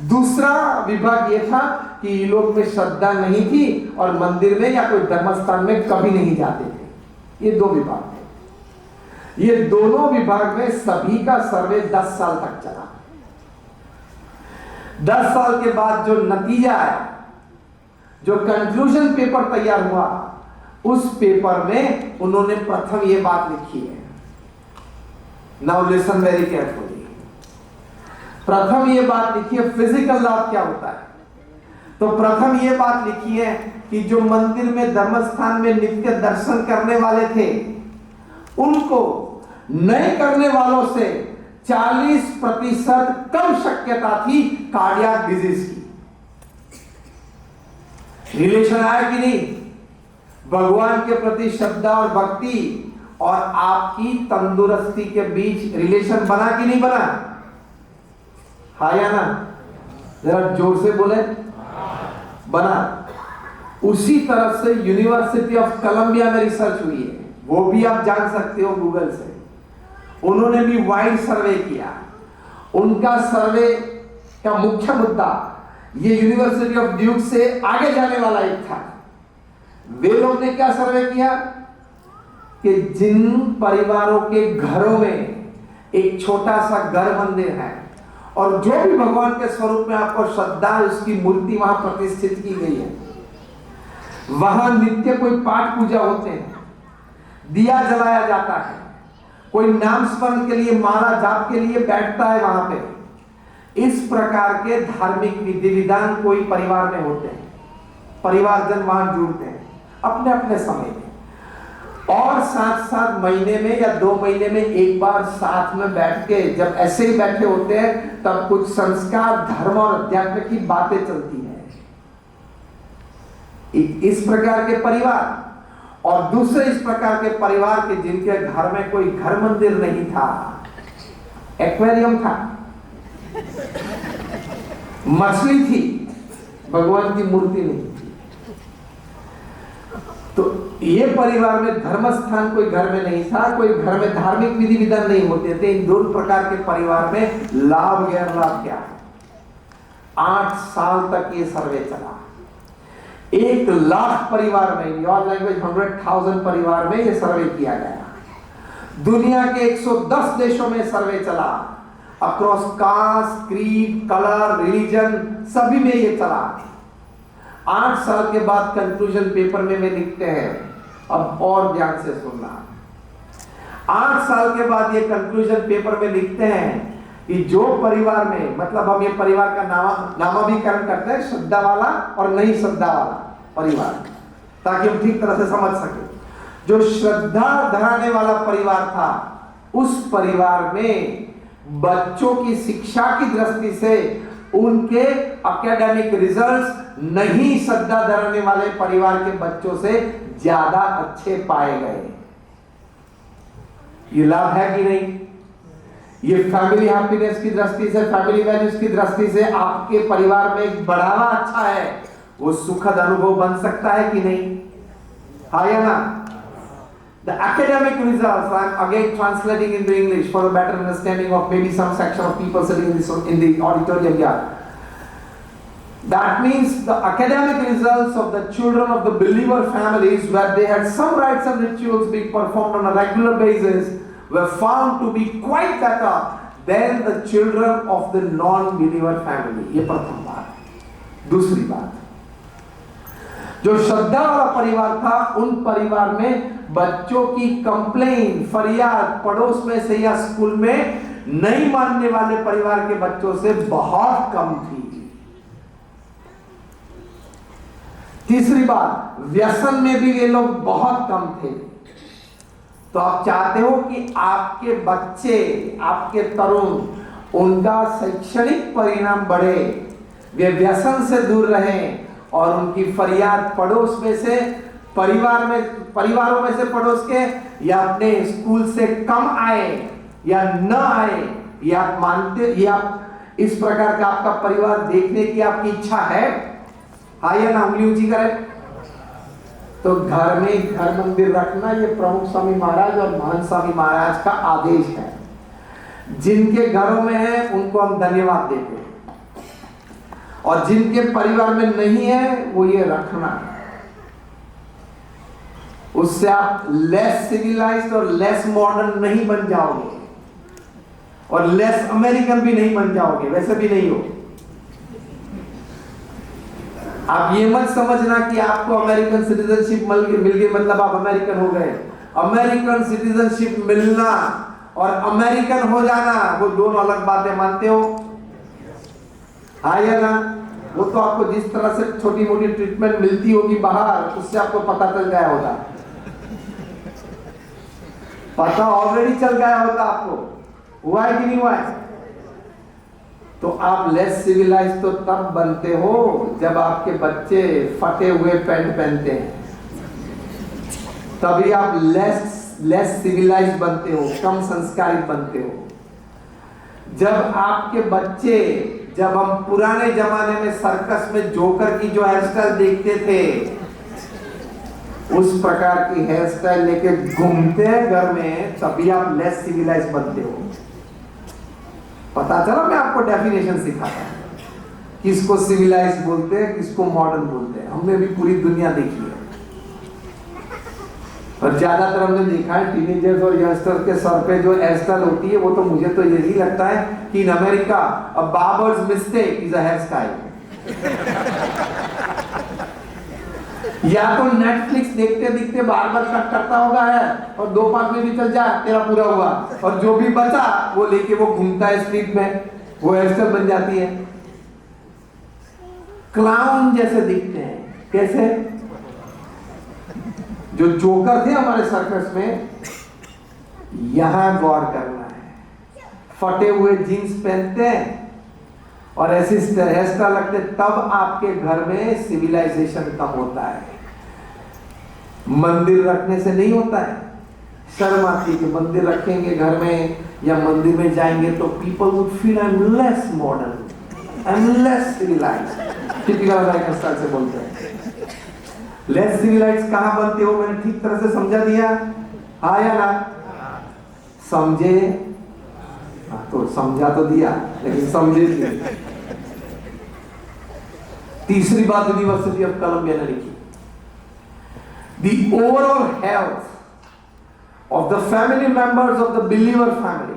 दूसरा विभाग यह था कि ये लोग में श्रद्धा नहीं थी और मंदिर में या कोई धर्मस्थान में कभी नहीं जाते थे। ये 2 विभाग थे। ये दोनों विभाग में सभी का सर्वे 10 साल तक चला। 10 साल के बाद जो नतीजा आया, जो कंक्लूजन पेपर तैयार हुआ, उस पेपर में उन्होंने प्रथम ये बात लिखी है। Now listen very carefully. प्रथम ये बात लिखी है, फिजिकल लाभ क्या होता है। तो प्रथम ये बात लिखी है कि जो मंदिर में धर्मस्थान में नित्य दर्शन करने वाले थे, उनको नए करने वालों से 40% कम शक्यता थी कार्डियक डिजीज की। रिलेशन आया कि नहीं? भगवान के प्रति श्रद्धा और भक्ति और आपकी तंदुरुस्ती के बीच रिलेशन बना कि नहीं बना? हाँ या ना? जरा जोर से बोले। बना। उसी तरह से यूनिवर्सिटी ऑफ कोलंबिया में रिसर्च हुई है, वो भी आप जान सकते हो गूगल से। उन्होंने भी वाइड सर्वे किया। उनका सर्वे का मुख्य मुद्दा ये यूनिवर्सिटी ऑफ ड्यूक से आगे जाने वाला एक था। वे लोग ने क्या सर्वे किया कि जिन परिवारों के घरों में एक छोटा सा घर मंदिर है और जो भी भगवान के स्वरूप में आपको श्रद्धा है, उसकी मूर्ति वहां प्रतिष्ठित की गई है, वहां नित्य कोई पाठ पूजा होते हैं, दिया जलाया जाता है, कोई नाम स्मरण के लिए माला जाप के लिए बैठता है वहां पे। इस प्रकार के धार्मिक विधि विधान कोई परिवार में होते हैं, परिवारजन वहां जुड़ते हैं अपने अपने समय में, और साथ साथ महीने में या 2 महीने में एक बार साथ में बैठ के जब ऐसे ही बैठे होते हैं तब कुछ संस्कार, धर्म और अध्यात्म की बातें चलती हैं। इस प्रकार के परिवार और दूसरे इस प्रकार के परिवार के जिनके घर में कोई घर मंदिर नहीं था, एक्वेरियम था, मछली थी, भगवान की मूर्ति नहीं थी। तो ये परिवार में धर्मस्थान कोई घर में नहीं था, कोई घर में धार्मिक विधि विधान नहीं होते थे। इन 2 प्रकार के परिवार में लाभ गैर लाभ क्या है? 8 साल तक ये सर्वे चला। 1 लाख परिवार में, योर लैंग्वेज 100,000 परिवार में ये सर्वे किया गया। दुनिया के 110 देशों में सर्वे चला। Across cast, creed, colour, religion सभी में ये चला। 8 साल के बाद कंक्लूजन पेपर में वे लिखते हैं, अब और ध्यान से सुनना। 8 साल के बाद ये कंक्लूजन पेपर में लिखते हैं कि जो परिवार में, मतलब हम ये परिवार का नामाभिकरण करते हैं, श्रद्धा वाला और नहीं श्रद्धा वाला परिवार, ताकि हम ठीक तरह से समझ सके। जो श्रद्धा धराने वाला परिवार था, उस परिवार में बच्चों की शिक्षा की दृष्टि से उनके एकेडमिक रिजल्ट्स नहीं श्रद्धा धरने वाले परिवार के बच्चों से ज्यादा अच्छे पाए गए। ये लाभ है कि नहीं? ये फैमिली हैप्पीनेस की दृष्टि से, फैमिली वैल्यूज की दृष्टि से आपके परिवार में एक बढ़ावा अच्छा है, वो सुखद अनुभव बन सकता है कि नहीं? हाँ या ना? The academic results, I'm again translating into English for a better understanding of maybe some section of people sitting in the auditorium here. That means the academic results of the children of the believer families, where they had some rites and rituals being performed on a regular basis, were found to be quite better than the children of the non-believer family. ये प्रथम बात। दूसरी बात, जो श्रद्धा वाला परिवार था, उन परिवार में बच्चों की कंप्लेन, फरियाद पड़ोस में से या स्कूल में नहीं मानने वाले परिवार के बच्चों से बहुत कम थी। तीसरी बात, व्यसन में भी ये लोग बहुत कम थे। तो आप चाहते हो कि आपके बच्चे, आपके तरुण, उनका शैक्षणिक परिणाम बढ़े, वे व्यसन से दूर रहें और उनकी फरियाद पड़ोस में से, परिवारों में से पड़ोस के या अपने स्कूल से कम आए या न आए, या आप मानते, या इस प्रकार का आपका परिवार देखने की आपकी इच्छा है? हाँ या ना, उंगली ऊंची करें। तो घर में घर मंदिर रखना ये प्रमुख स्वामी महाराज और महंत स्वामी महाराज का आदेश है। जिनके घरों में है उनको हम धन्यवाद देते हैं, और जिनके परिवार में नहीं है वो ये रखना। उससे आप लेस सिविलाइज्ड और लेस मॉडर्न नहीं बन जाओगे, और लेस अमेरिकन भी नहीं बन जाओगे, वैसे भी नहीं हो। आप ये मत समझना कि आपको अमेरिकन सिटीजनशिप मिल गई मतलब आप अमेरिकन हो गए। अमेरिकन सिटीजनशिप मिलना और अमेरिकन हो जाना वो दोनों अलग बातें, मानते हो? हाँ या ना? वो तो आपको जिस तरह से छोटी मोटी ट्रीटमेंट मिलती होगी बाहर, उससे आपको पता चल गया होगा। पता ऑलरेडी चल गया होगा आपको, हुआ है कि नहीं हुआ है? तो आप लेस सिविलाइज तो तब बनते हो जब आपके बच्चे फटे हुए पैंट पहनते हैं, तभी आप लेस सिविलाइज बनते हो, कम संस्कारित बनते हो। जब आपके बच्चे, जब हम पुराने जमाने में सर्कस में जोकर की जो हेयर स्टाइल देखते थे, उस प्रकार की हेयर स्टाइल लेके घूमते हैं घर में, तभी आप लेस सिविलाइज बनते हो। पता चला? मैं आपको डेफिनेशन सिखाता हूं, किसको सिविलाइज बोलते हैं, किसको मॉडर्न बोलते हैं। हमने भी पूरी दुनिया देखी है, और ज्यादातर हमने देखा है टीनेजर्स और यंगस्टर्स के सर पे जो हेयर स्टाइल होती है, वो तो मुझे तो यही लगता है कि in America a barber's mistake is a hair style. या तो नेटफ्लिक्स देखते देखते बार बार कट करता होगा है, और 2-5 मिनट भी चल जाए, तेरा पूरा हुआ, और जो भी बचा वो लेके वो घूमता है स्ट्रीट में, वो हेयर स्टाइल बन जाती है। क्लाउन जैसे दिखते हैं। कैसे? जो जोकर थे हमारे सर्कस में, यहां गौर करना है। फटे हुए जीन्स पहनते हैं और ऐसी हेयर स्टाइल लगते, तब आपके घर में सिविलाइजेशन कम होता है। मंदिर रखने से नहीं होता है। शर्म आती है कि मंदिर रखेंगे घर में या मंदिर में जाएंगे तो people would feel I am less modern, I am less civilized. Typical American style से बोलते हैं। लेस सिविलाइज्ड कहां बनते हो? मैंने ठीक तरह से समझा दिया? हाँ या ना? समझे? तो समझा तो दिया, लेकिन समझे नहीं। तीसरी बात यूनिवर्सिटी ऑफ कोलंबिया ने लिखी, the overall health of the family members of the believer family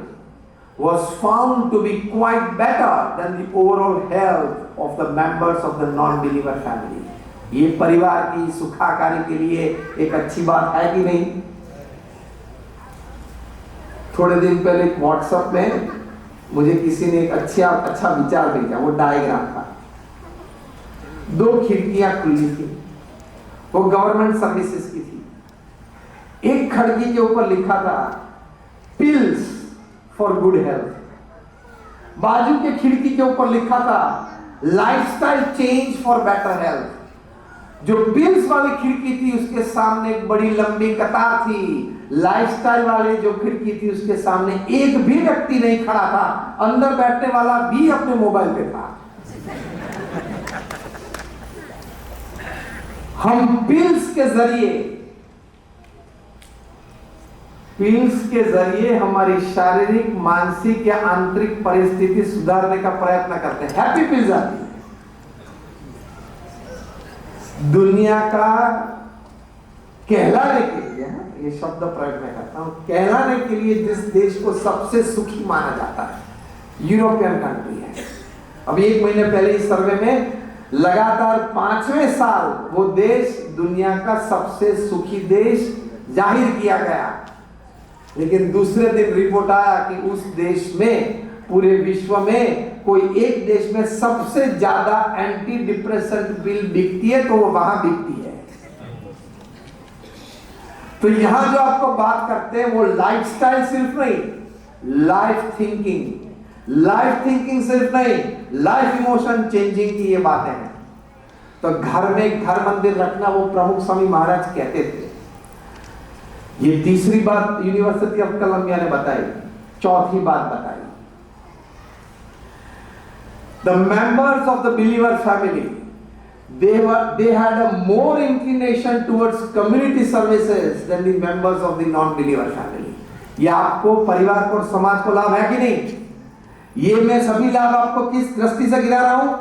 was found to be quite better than the overall health of the members of the non-believer family. ये परिवार की सुखाकारी के लिए एक अच्छी बात है कि नहीं? थोड़े दिन पहले व्हाट्सएप में मुझे किसी ने एक अच्छा विचार भेजा। वो डायग्राम था, 2 खिड़कियां खुली थी, वो गवर्नमेंट सर्विसेज की थी। एक खिड़की के ऊपर लिखा था पिल्स फॉर गुड हेल्थ, बाजू के खिड़की के ऊपर लिखा था lifestyle change for better health. जो पिल्स वाली खिड़की थी उसके सामने एक बड़ी लंबी कतार थी, लाइफस्टाइल वाली जो खिड़की थी उसके सामने एक भी व्यक्ति नहीं खड़ा था, अंदर बैठने वाला भी अपने मोबाइल पे था। हम पिल्स के जरिए हमारी शारीरिक, मानसिक या आंतरिक परिस्थिति सुधारने का प्रयत्न करते हैं। हैप्पी पिल्स आती है, दुनिया का कहलाने के लिए, ये शब्द प्रयोग में करता हूं, कहलाने के लिए जिस देश को सबसे सुखी माना जाता है यूरोपियन कंट्री है। अभी 1 महीने पहले इस सर्वे में लगातार 5वें साल वो देश दुनिया का सबसे सुखी देश जाहिर किया गया। लेकिन दूसरे दिन रिपोर्ट आया कि उस देश में, पूरे विश्व में कोई एक देश में सबसे ज्यादा एंटी डिप्रेसेंट पिल बिकती है तो वो वहां बिकती है। तो यहां जो आपको बात करते हैं वो लाइफस्टाइल सिर्फ नहीं, लाइफ थिंकिंग सिर्फ नहीं, लाइफ इमोशन चेंजिंग की ये बातें हैं। तो घर में घर मंदिर रखना वो प्रमुख स्वामी महाराज कहते थे। ये तीसरी बात यूनिवर्सिटी ऑफ कोलंबिया ने बताई। चौथी बात बताई, the members of the believer family, they had a more inclination towards community services than the members of the non-believer family. ये आपको परिवार को, समाज को लाभ है कि नहीं? ये मैं सभी लाभ आपको किस दृष्टि से गिरा रहा हूं?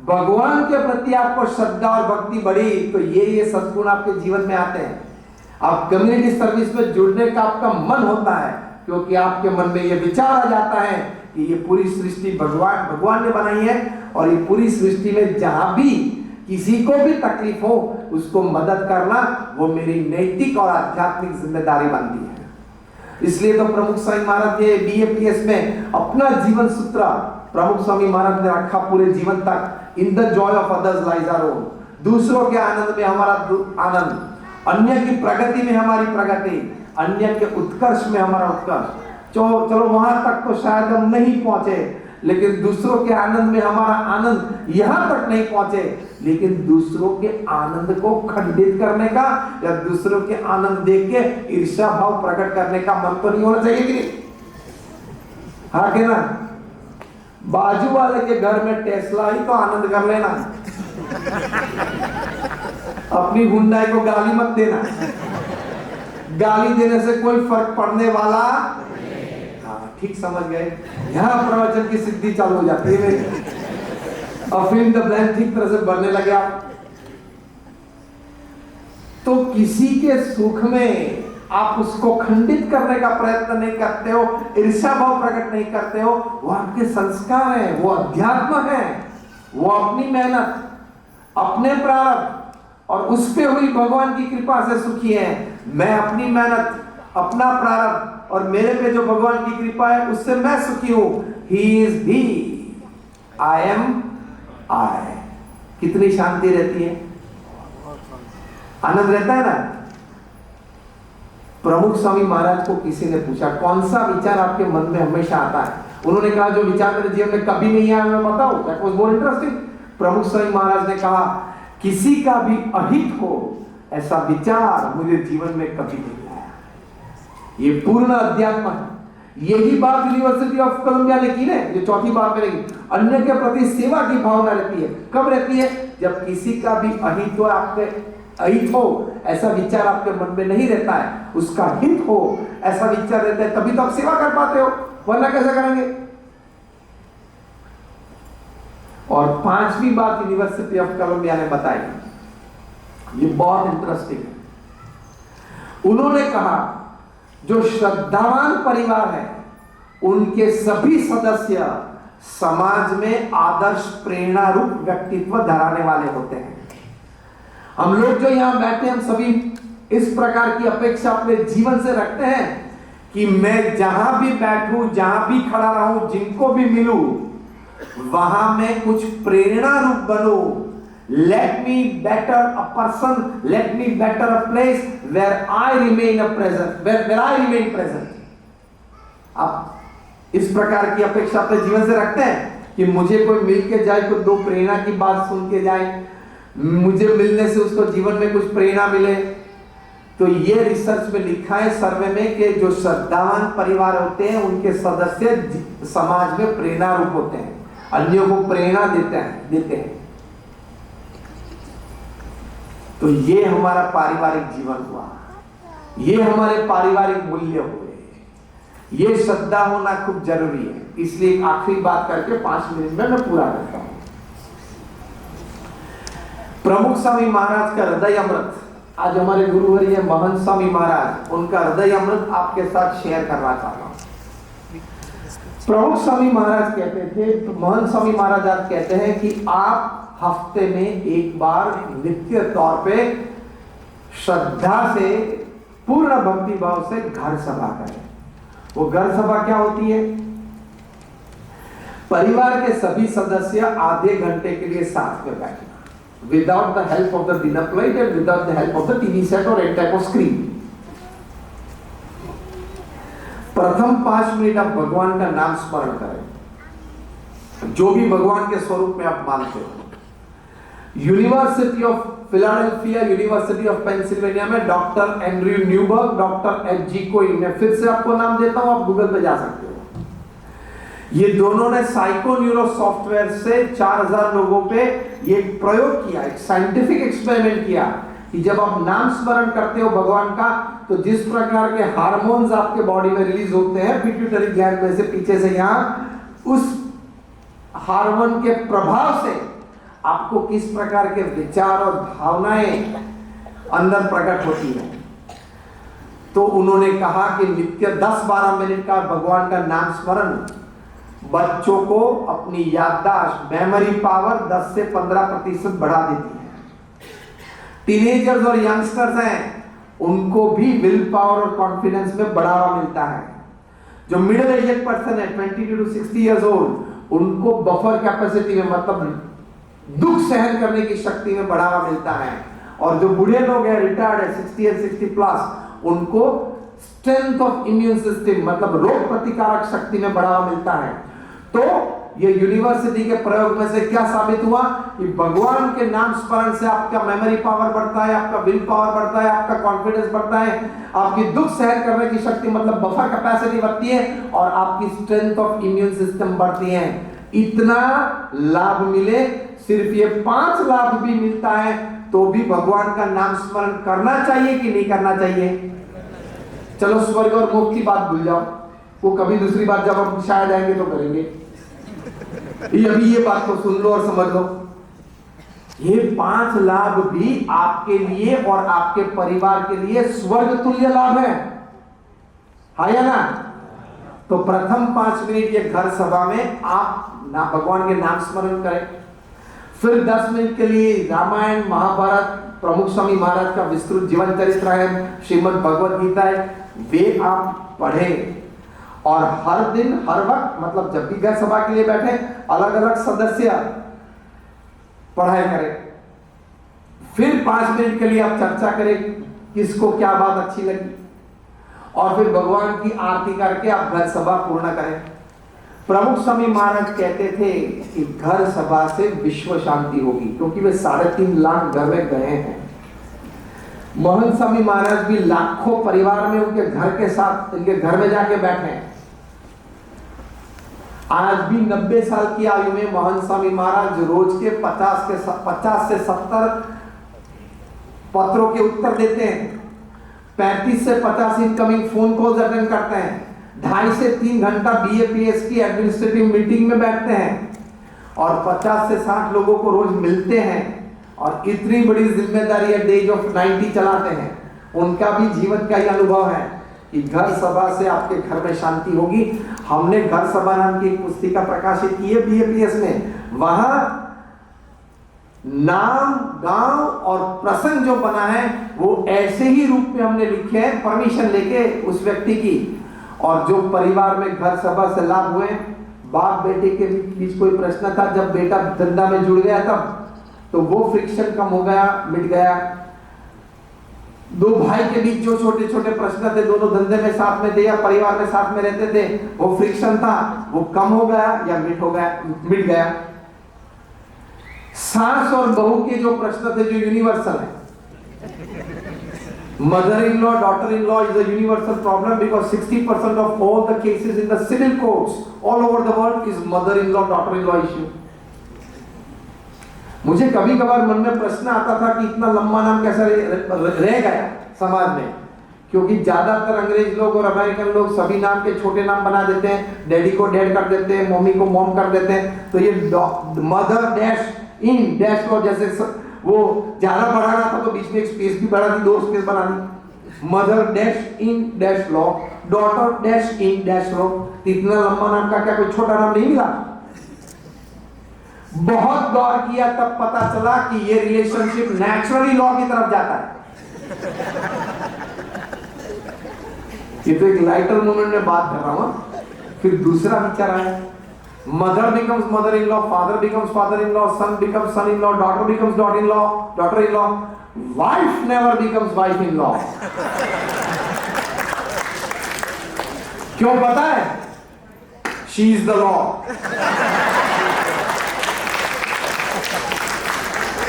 भगवान के प्रति आपको श्रद्धा और भक्ति बढ़ी तो ये सद्गुण आपके जीवन में आते हैं। आप कम्युनिटी सर्विस में जुड़ने का आपका मन होता है क्योंकि आपके मन में ये विचार आ जाता है कि ये पूरी सृष्टि भगवान ने बनाई है और ये पूरी सृष्टि में जहां भी किसी को भी तकलीफ हो उसको मदद करना वो मेरी नैतिक और आध्यात्मिक जिम्मेदारी बनती है। इसलिए तो प्रमुख स्वामी महाराज ने BAPS में अपना जीवन सूत्र प्रमुख स्वामी महाराज ने रखा पूरे जीवन तक, in the joy of others lies our own. दूसरों के आनंद में हमारा आनंद, अन्य की प्रगति में हमारी प्रगति, अन्य के उत्कर्ष में हमारा उत्कर्ष। चलो वहां तक तो शायद हम नहीं पहुंचे, लेकिन दूसरों के आनंद में हमारा आनंद यहां तक नहीं पहुंचे, लेकिन दूसरों के आनंद को खंडित करने का या दूसरों के आनंद देख के ईर्ष्या भाव प्रकट करने का मन तो नहीं होना चाहिए कि नहीं? हाँ कि ना? बाजू वाले के घर में टेस्ला ही तो आनंद कर लेना, अपनी हुंडई को गाली मत देना। गाली देने से कोई फर्क पड़ने वाला, ठीक समझ गए? यहां प्रवचन की सिद्धि चालू हो जाती है और फिल्म द ब्लैंक ठीक तरह से बढ़ने लगे आप। तो किसी के सुख में आप उसको खंडित करने का प्रयत्न नहीं करते हो, ईर्ष्या भाव प्रकट नहीं करते हो, वो आपके संस्कार हैं, वो अध्यात्म है, वो अपनी मेहनत, अपने प्रारब्ध और उस पे हुई भगवान की कृपा से सुखी है। मैं अपनी मेहनत, अपना प्रारब्ध और मेरे पे जो भगवान की कृपा है उससे मैं सुखी हूं। He is he, I am I। कितनी शांति रहती है, आनंद रहता है ना। प्रमुख स्वामी महाराज को किसी ने पूछा कौन सा विचार आपके मन में हमेशा आता है? उन्होंने कहा जो विचार मेरे जीवन में कभी नहीं आया मैं बताऊं। That was more interesting। प्रमुख स्वामी महाराज ने कहा किसी का भी अहित हो ऐसा विचार मुझे जीवन में कभी नहीं आया। ये पूर्ण अध्यात्म है। यही बात यूनिवर्सिटी ऑफ कोलंबिया ने की है, जो चौथी बात करेगी। अन्य के प्रति सेवा की भावना रहती है। कब रहती है? जब किसी का भी अहित हो, आपके अहित हो ऐसा विचार आपके मन में नहीं रहता है, उसका हित हो ऐसा विचार रहता है, तभी तो आप सेवा कर पाते हो, वरना कैसे करेंगे? और पांचवी बात यूनिवर्सिटी ऑफ कोलंबिया ने बताई, ये बहुत इंटरेस्टिंग है। उन्होंने कहा जो श्रद्धावान परिवार है उनके सभी सदस्य समाज में आदर्श प्रेरणा रूप व्यक्तित्व धराने वाले होते हैं। हम लोग जो यहां बैठे हम सभी इस प्रकार की अपेक्षा अपने जीवन से रखते हैं कि मैं जहां भी बैठूं, जहां भी खड़ा रहूं, जिनको भी मिलूं, वहां मैं कुछ प्रेरणा रूप बनूं। Let me better a person, let me better a place where I remain a present, where I remain present। आप इस प्रकार की अपेक्षा अपने जीवन से रखते हैं कि मुझे कोई मिल के जाए, कोई दो प्रेरणा की बात सुन के जाए, मुझे मिलने से उसको जीवन में कुछ प्रेरणा मिले। तो ये रिसर्च में लिखा है सर्वे में कि जो श्रद्धावान परिवार होते हैं उनके सदस्य समाज में प्रेरणा रूप होते हैं, अन्यों को प्रेरणा देते हैं। तो ये हमारा पारिवारिक जीवन हुआ, ये हमारे पारिवारिक मूल्य हुए, ये श्रद्धा होना खूब जरूरी है। इसलिए एक आखिरी बात करके 5 मिनट में मैं पूरा करता हूं। प्रमुख स्वामी महाराज का हृदय अमृत, आज हमारे गुरुवर्य महंत स्वामी महाराज, उनका हृदय अमृत आपके साथ शेयर करना चाहता हूं। प्रमुख स्वामी महाराज कहते थे, महंत स्वामी महाराज आज कहते हैं कि आप हफ्ते में एक बार नित्य तौर पे श्रद्धा से, पूर्ण भक्ति भाव से घर सभा करें। वो घर सभा क्या होती है? परिवार के सभी सदस्य आधे घंटे के लिए साथ में बैठना, without the help of the dinner plate and without the help of the TV set और एनी टाइप ऑफ स्क्रीन। प्रथम 5 मिनट आप भगवान का नाम स्मरण करें, जो भी भगवान के स्वरूप में आप मानते हो। University of Philadelphia, university of Pennsylvania में doctor Andrew Newberg, doctor H G. कोई, मैं फिर से आपको नाम देता हूं, आप गूगल पे जा सकते हो। ये दोनों ने साइको न्यूरो सॉफ्टवेयर से 4000 लोगों पे ये प्रयोग किया, एक साइंटिफिक एक्सपेरिमेंट किया कि जब आप नाम स्मरण करते हो भगवान का, तो जिस प्रकार के हार्मोन्स आपके बॉडी में रिलीज होते हैं पिट्यूटरी ग्लैंड में से, पीछे से यहां, उस हार्मोन के प्रभाव से आपको किस प्रकार के विचार और भावनाएं अंदर प्रकट होती हैं। तो उन्होंने कहा कि नित्य 10-12 मिनट का भगवान का नाम स्मरण बच्चों को अपनी याददाश्त, मेमोरी पावर 10 से 15% बढ़ा देती है। टीनेजर्स और यंगस्टर्स हैं, उनको भी विल पावर और कॉन्फिडेंस में बढ़ावा मिलता है। जो मिडिल एज पर्सन है 22 to 60 इयर्स ओल्ड, उनको बफर कैपेसिटी में, मतलब दुख सहन करने की शक्ति में बढ़ावा मिलता है। और जो बूढ़े लोग हैं, रिटायर्ड है 60 और 60+, उनको स्ट्रेंथ ऑफ इम्यून सिस्टम, मतलब रोग प्रतिकारक शक्ति में बढ़ावा मिलता है। तो ये यूनिवर्सिटी के प्रयोग में से क्या साबित हुआ कि भगवान के नाम स्मरण से आपका मेमोरी पावर बढ़ता है, आपका विल पावर बढ़ता है, आपका कॉन्फिडेंस बढ़ता है, आपकी दुख सहन करने की शक्ति, मतलब बफर कैपेसिटी बढ़ती है, और आपकी स्ट्रेंथ ऑफ इम्यून सिस्टम बढ़ती है। इतना लाभ मिले, सिर्फ ये 5 लाभ भी मिलता है, तो भी भगवान का नाम स्मरण करना चाहिए कि नहीं करना चाहिए? चलो स्वर्ग और मोक्ष की बात भूल जाओ, वो कभी दूसरी बात जब हम शायद आएंगे तो करेंगे। अभी ये बात को सुन लो और समझ लो, ये 5 लाभ भी आपके लिए और आपके परिवार के लिए स्वर्ग तुल्य लाभ है, हाँ या ना? तो प्रथम 5 मिनट ये घर सभा में आप भगवान के नाम स्मरण करें। फिर 10 मिनट के लिए रामायण, महाभारत, प्रमुख स्वामी महाराज का विस्तृत जीवन चरित्र है, श्रीमद् भगवद गीता है, वे आप पढ़ें। और हर दिन, हर वक्त, मतलब जब भी घर सभा के लिए बैठे, अलग अलग सदस्य पढ़ाई करें। फिर 5 मिनट के लिए आप चर्चा करें किसको क्या बात अच्छी लगी, और फिर भगवान की आरती करके आप घर सभा पूर्ण करें। प्रमुख स्वामी महाराज कहते थे कि घर सभा से विश्व शांति होगी, क्योंकि वे 3.5 लाख घर में गए हैं। महंत स्वामी महाराज भी लाखों परिवार में उनके घर के साथ, उनके घर में जाके बैठे हैं। आज भी 90 साल की आयु में महंत स्वामी महाराज रोज के 50 से 70 पत्रों के उत्तर देते हैं, 35 से 50 इनकमिंग फोन कॉल्स अटेंड करते हैं, 2.5 से 3 घंटा BAPS की एडमिनिस्ट्रेटिव मीटिंग में बैठते हैं, और 50 से 60 लोगों को रोज मिलते हैं, और इतनी बड़ी जिम्मेदारी एट द एज ऑफ 90 चलाते हैं। उनका भी जीवन का ही अनुभव है कि घर सभा से आपके घर में शांति होगी। हमने घर सभा नाम की एक पुस्तिका प्रकाशित की है BAPS में, वहां नाम, गांव और प्रसंग जो बना है वो ऐसे ही रूप में हमने लिखे हैं, परमिशन लेके उस व्यक्ति की। और जो परिवार में घर सभा से लाभ हुए, बाप बेटे के बीच कोई प्रश्न था, जब बेटा धंधा में जुड़ गया तब तो वो फ्रिक्शन कम हो गया, मिट गया। 2 भाई के बीच जो छोटे छोटे प्रश्न थे, दोनों धंधे में साथ में थे या परिवार में साथ में रहते थे, वो फ्रिक्शन था, वो कम हो गया या मिट गया। सास और बहू के जो प्रश्न थे, जो यूनिवर्सल है, mother-in-law, daughter-in-law is a universal problem because 60% of all the cases in the civil courts all over the world is mother-in-law, daughter-in-law issue. मुझे कभी कभार मन में प्रश्न आता था कि इतना लंबा नाम कैसा रह गया समाज में, क्योंकि ज्यादातर अंग्रेज लोग और अमेरिकन लोग सभी नाम के छोटे नाम बना देते हैं, डैडी को डैड कर देते हैं, मम्मी को मॉम कर देते हैं, तो ये मदर डैश इन डैश को, जैसे वो ज्यादा बढ़ाना था तो बीच में एक स्पेस भी बढ़ा दी, 2 स्पेस बना दी। Mother dash in dash law, daughter dash in dash law. इतना लंबा नाम का क्या कोई छोटा नाम नहीं मिला। बहुत गौर किया तब पता चला कि ये रिलेशनशिप नेचुरली लॉ की तरफ जाता है। ये तो एक लाइटर मोमेंट में बात कर रहा हूं। फिर दूसरा विचार आया, mother becomes mother in law, father becomes father in law, son becomes son in law, daughter becomes daughter in law, wife never becomes wife in law. क्यों पता है? She is the law.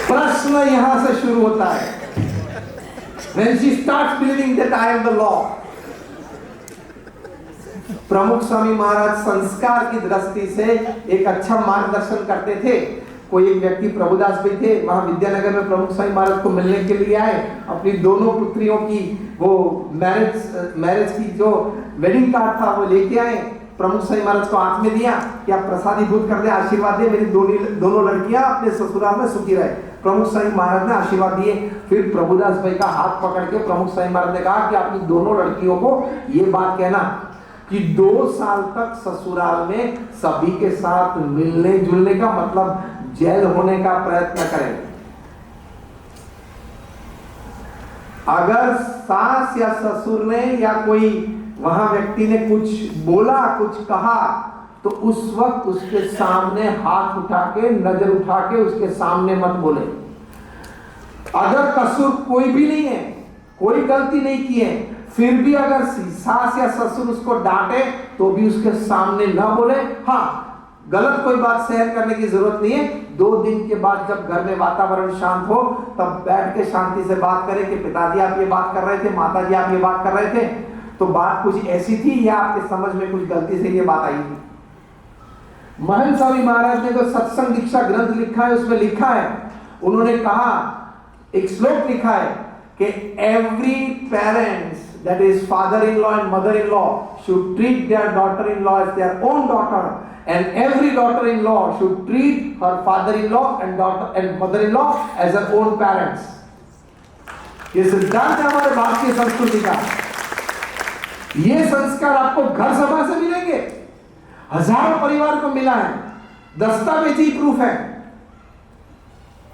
प्रश्न यहां से शुरू होता है। When she starts believing that I am the law. प्रमुख स्वामी महाराज संस्कार की दृष्टि से एक अच्छा मार्गदर्शन करते थे। कोई एक व्यक्ति प्रभुदास भी थे, वहां विद्यानगर में प्रमुख स्वामी महाराज को मिलने के लिए आए। अपनी दोनों पुत्रियों की वो मैरिज की जो वेडिंग कार्ड था वो लेके आए। प्रमुख स्वामी महाराज को हाथ में दिया कि आप प्रसादीभूत कर दे, आशीर्वाद दे, मेरी दोनों लड़कियां अपने ससुराल में सुखी रहे। प्रमुख स्वामी महाराज ने आशीर्वाद दिए। फिर प्रभुदास भाई का हाथ पकड़ के प्रमुख स्वामी महाराज ने कहा कि अपनी दोनों लड़कियों को ये बात कहना कि 2 साल तक ससुराल में सभी के साथ मिलने जुलने का मतलब जेल होने का प्रयत्न करें। अगर सास या ससुर ने या कोई वहां व्यक्ति ने कुछ बोला, कुछ कहा, तो उस वक्त उसके सामने हाथ उठा के, नजर उठा के उसके सामने मत बोले। अगर कसूर कोई भी नहीं है, कोई गलती नहीं की है, फिर भी अगर सास या ससुर उसको डांटे तो भी उसके सामने ना बोले। हाँ, गलत कोई बात सहन करने की जरूरत नहीं है। 2 दिन के बाद जब घर में वातावरण शांत हो तब बैठ के शांति से बात करें कि पिताजी आप ये बात कर रहे थे, माताजी आप ये बात कर रहे थे, तो बात कुछ ऐसी थी या आपके समझ में कुछ गलती से ये बात आई थी। महंत स्वामी महाराज ने जो सत्संग दीक्षा ग्रंथ लिखा है उसमें लिखा है, उन्होंने कहा, एक श्लोक लिखा है कि every parents that is father in law and mother in law should treat their daughter in law as their own daughter and every daughter in law should treat her father in law and mother in law as her own parents. ये सिद्धांत है हमारे भारतीय संस्कृति का। ये संस्कार आपको घर सभा से मिलेंगे, हजारों परिवार को मिला है, दस्तावेजी प्रूफ है।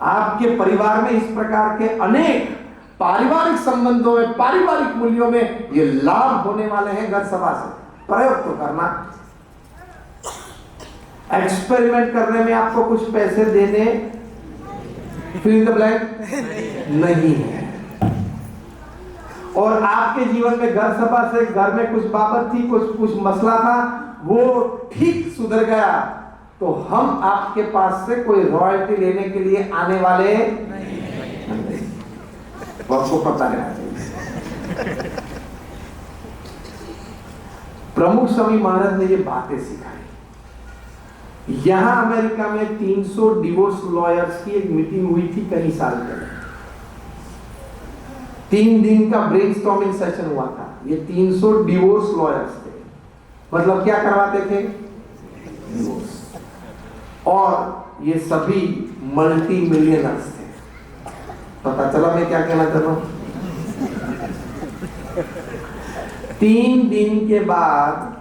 आपके परिवार में इस प्रकार के अनेक पारिवारिक संबंधों में, पारिवारिक मूल्यों में ये लाभ होने वाले हैं घर सभा से। प्रयोग तो करना। एक्सपेरिमेंट करने में आपको कुछ पैसे देने फिल इन द ब्लैंक नहीं है। और आपके जीवन में घर सभा से घर में कुछ बाबत थी, कुछ मसला था, वो ठीक सुधर गया, तो हम आपके पास से कोई रॉयल्टी लेने के लिए आने वाले नहीं। आपको पता है। प्रमुख स्वामी महाराज ने ये बातें सिखाई। यहां अमेरिका में 300 डिवोर्स लॉयर्स की एक मीटिंग हुई थी कई साल पहले। 3 दिन का ब्रेनस्टॉर्मिंग सेशन हुआ था। ये 300 डिवोर्स लॉयर्स थे। मतलब क्या करवाते थे? डिवोर्स। और ये सभी मल्टी मिलियनर्स थे। पता चला मैं क्या कहना चाह रहा हूं? 3 दिन के बाद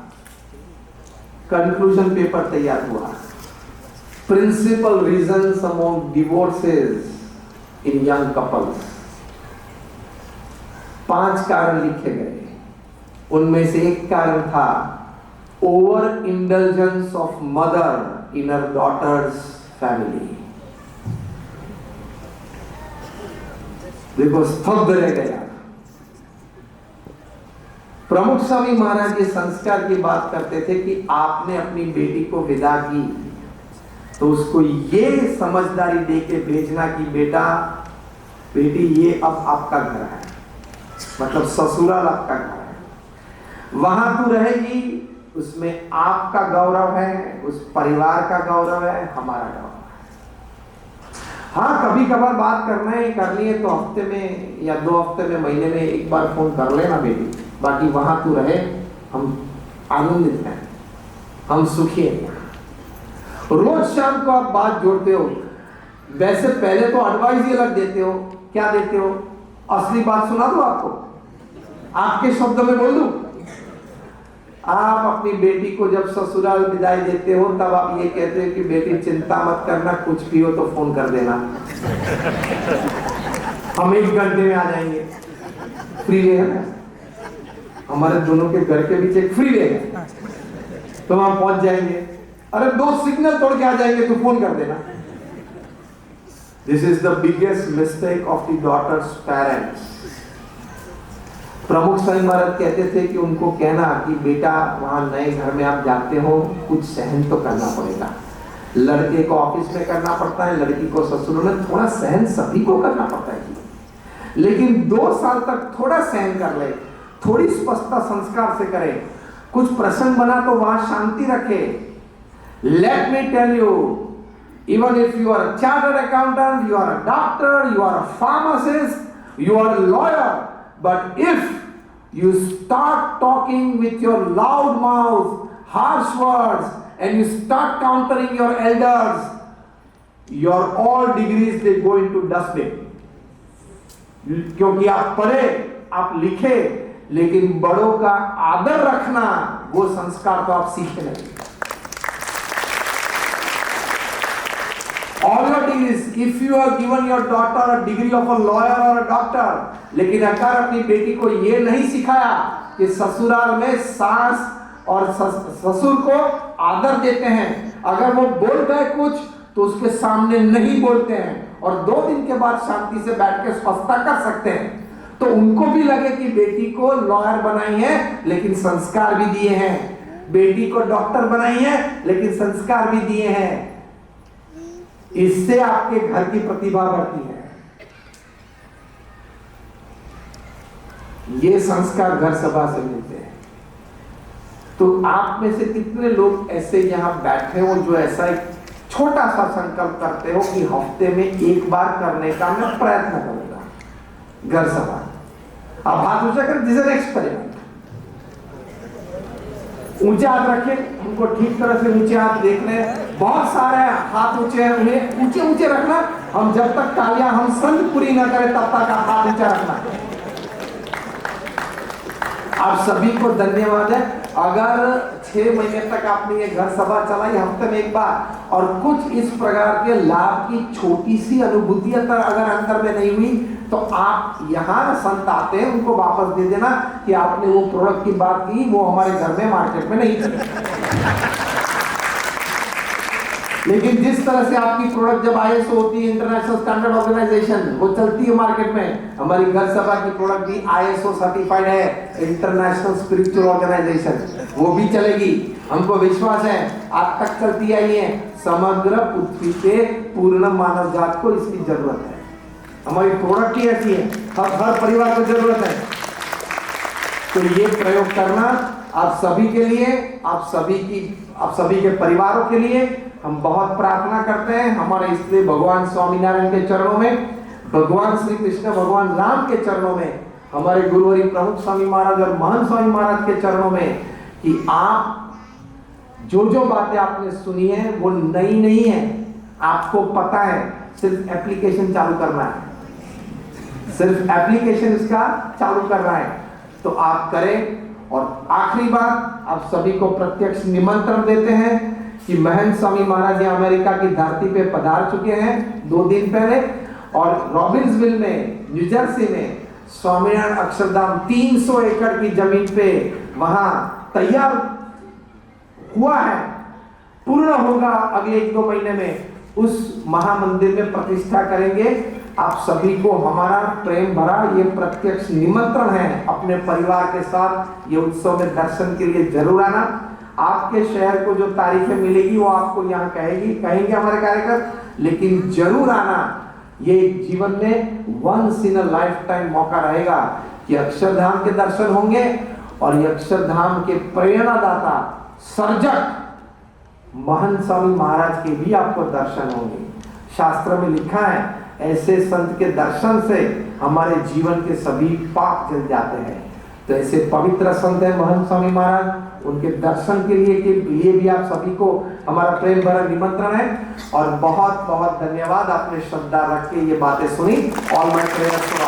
कंक्लूजन पेपर तैयार हुआ। Principal reasons among divorces in young couples. 5 कारण लिखे गए। उनमें से एक कारण था over indulgence of mother in her daughter's family. देखो, स्तब्ध रह गया। प्रमुख स्वामी महाराज ये संस्कार की बात करते थे कि आपने अपनी बेटी को विदा की तो उसको ये समझदारी दे के भेजना कि बेटा, बेटी, ये अब आपका घर है, मतलब ससुराल आपका घर है। वहां तू रहेगी, उसमें आपका गौरव है, उस परिवार का गौरव है, हमारा गौरव है। हाँ, कभी कभार बात करनी है तो हफ्ते में या 2 हफ्ते में, महीने में एक बार फोन कर लेना बेटी। बाकी वहां तू रहे, हम आनंदित हैं, हम सुखी हैं। रोज शाम को आप बात जोड़ते हो। वैसे पहले तो एडवाइस ये अलग देते हो, क्या देते हो? असली बात सुना दो आपको, आपके शब्द में बोल दूं। आप अपनी बेटी को जब ससुराल विदाई देते हो तब आप ये कहते हो कि बेटी चिंता मत करना, कुछ भी हो तो फोन कर देना, हम 1 घंटे में आ जाएंगे। फ्रीवे है ना, हमारे दोनों के घर के बीच एक फ्रीवे है, तो हम पहुंच जाएंगे। अरे 2 सिग्नल तोड़ के आ जाएंगे, तो फोन कर देना। This is the biggest mistake of the daughter's parents. Pramukh Swami महाराज कहते थे कि उनको कहना कि बेटा वहां नए घर में आप जाते हो, कुछ सहन तो करना पड़ेगा। लड़के को ऑफिस में करना पड़ता है, लड़की को ससुर में, थोड़ा सहन सभी को करना पड़ता है, लेकिन 2 साल तक थोड़ा सहन कर ले, थोड़ी स्पष्टता संस्कार से करे, कुछ प्रसंग बना तो वहां शांति रखे। Let me tell you, even if you are a chartered accountant, you are a doctor, you are a pharmacist, you are a lawyer, but if you start talking with your loud mouth, harsh words, and you start countering your elders, your all degrees they go into dustbin. क्योंकि आप पढ़े, आप लिखे, लेकिन बड़ों का आदर रखना वो संस्कार तो आप सीखे नहीं। All your degrees, if you have given your daughter a degree of a lawyer or a doctor, लेकिन अगर अपनी बेटी को ये नहीं सिखाया कि ससुराल में सास और ससुर को आदर देते हैं, अगर वो बोल गए कुछ तो उसके सामने नहीं बोलते हैं और 2 दिन के बाद शांति से बैठ के स्पष्टता कर सकते हैं, तो उनको भी लगे कि बेटी को लॉयर बनाई है लेकिन संस्कार भी दिए हैं, बेटी को डॉक्टर बनाई है लेकिन संस्कार भी दिए हैं। इससे आपके घर की प्रतिभा बढ़ती है। ये संस्कार घर सभा से मिलते हैं। तो आप में से कितने लोग ऐसे यहां बैठे हो जो ऐसा एक छोटा सा संकल्प करते हो कि हफ्ते में 1 बार करने का मैं प्रयत्न करूंगा घर सभा? आप हाथ ऊंचा कर, दिस इज एक्सपेरिमेंट। ऊंचे हाथ रखें, उनको ठीक तरह से ऊंचे हाथ देख लें। बहुत सारे हाथ ऊंचे हैं, उन्हें ऊंचे ऊंचे रखना। हम जब तक तालियां हम संग पूरी ना करें तब तक आप हाथ ऊंचा रखना। आप सभी को धन्यवाद है। अगर 6 महीने तक आपने ये घर सभा चलाई हफ्ते में 1 बार, और कुछ इस प्रकार के लाभ की छोटी सी अनुभूति अगर अंतर में नहीं हुई, तो आप यहाँ संत आते हैं उनको वापस दे देना कि आपने वो प्रोडक्ट की बात की, वो हमारे घर में मार्केट में नहीं चली। लेकिन जिस तरह से आपकी प्रोडक्ट जब ISO होती है, इंटरनेशनल स्टैंडर्ड ऑर्गेनाइजेशन, वो चलती है मार्केट में, हमारी घर सभा की प्रोडक्ट भी ISO सर्टिफाइड है, इंटरनेशनल स्पिरिचुअल ऑर्गेनाइजेशन, वो भी चलेगी। हमको विश्वास है, आज तक चलती आई है। समग्र पृथ्वी के पूर्ण मानव जात को इसकी जरूरत है। हमारी प्रोडक्ट ही ऐसी है, हर परिवार को जरूरत है। तो ये प्रयोग करना आप सभी के लिए, आप सभी के परिवारों के लिए हम बहुत प्रार्थना करते हैं। हमारे इसलिए भगवान स्वामीनारायण के चरणों में, भगवान श्री कृष्ण, भगवान राम के चरणों में, हमारे गुरुवरी प्रमुख स्वामी महाराज और महंत स्वामी महाराज के चरणों में, कि आप जो बातें आपने सुनी है वो नई नहीं है, आपको पता है, सिर्फ एप्लीकेशन चालू करना है, सिर्फ एप्लीकेशन इसका चालू करना है। तो आप करें। और आखिरी बात, आप सभी को प्रत्यक्ष निमंत्रण देते हैं कि महंत स्वामी महाराज अमेरिका की धरती पे पधार चुके हैं 2 दिन पहले, और रॉबिन्सविल में, न्यू जर्सी में स्वामीनारायण अक्षरधाम 300 एकड़ की जमीन पे वहां तैयार हुआ है, पूर्ण होगा अगले 1-2 महीने में। उस महामंदिर में प्रतिष्ठा करेंगे। आप सभी को हमारा प्रेम भरा ये प्रत्यक्ष निमंत्रण है, अपने परिवार के साथ ये उत्सव में दर्शन के लिए जरूर आना। आपके शहर को जो तारीखें मिलेगी वो आपको यहाँ कहेंगे हमारे कार्यकर, लेकिन जरूर आना। ये जीवन में once in a lifetime मौका रहेगा कि अक्षरधाम के दर्शन होंगे, और ये अक्षरधाम के प्रेरणादाता, सर्जक महंत स्वामी महाराज के भी आपको दर्शन होंगे। शास्त्र में लिखा है, ऐसे संत के दर्शन से हमारे जीवन के सभी पाप जल जाते हैं। तो ऐसे पवित्र संत है महंत स्वामी महाराज, उनके दर्शन के लिए भी आप सभी को हमारा प्रेम भरा निमंत्रण है। और बहुत बहुत धन्यवाद, आपने श्रद्धा रख के ये बातें सुनी। All my prayers to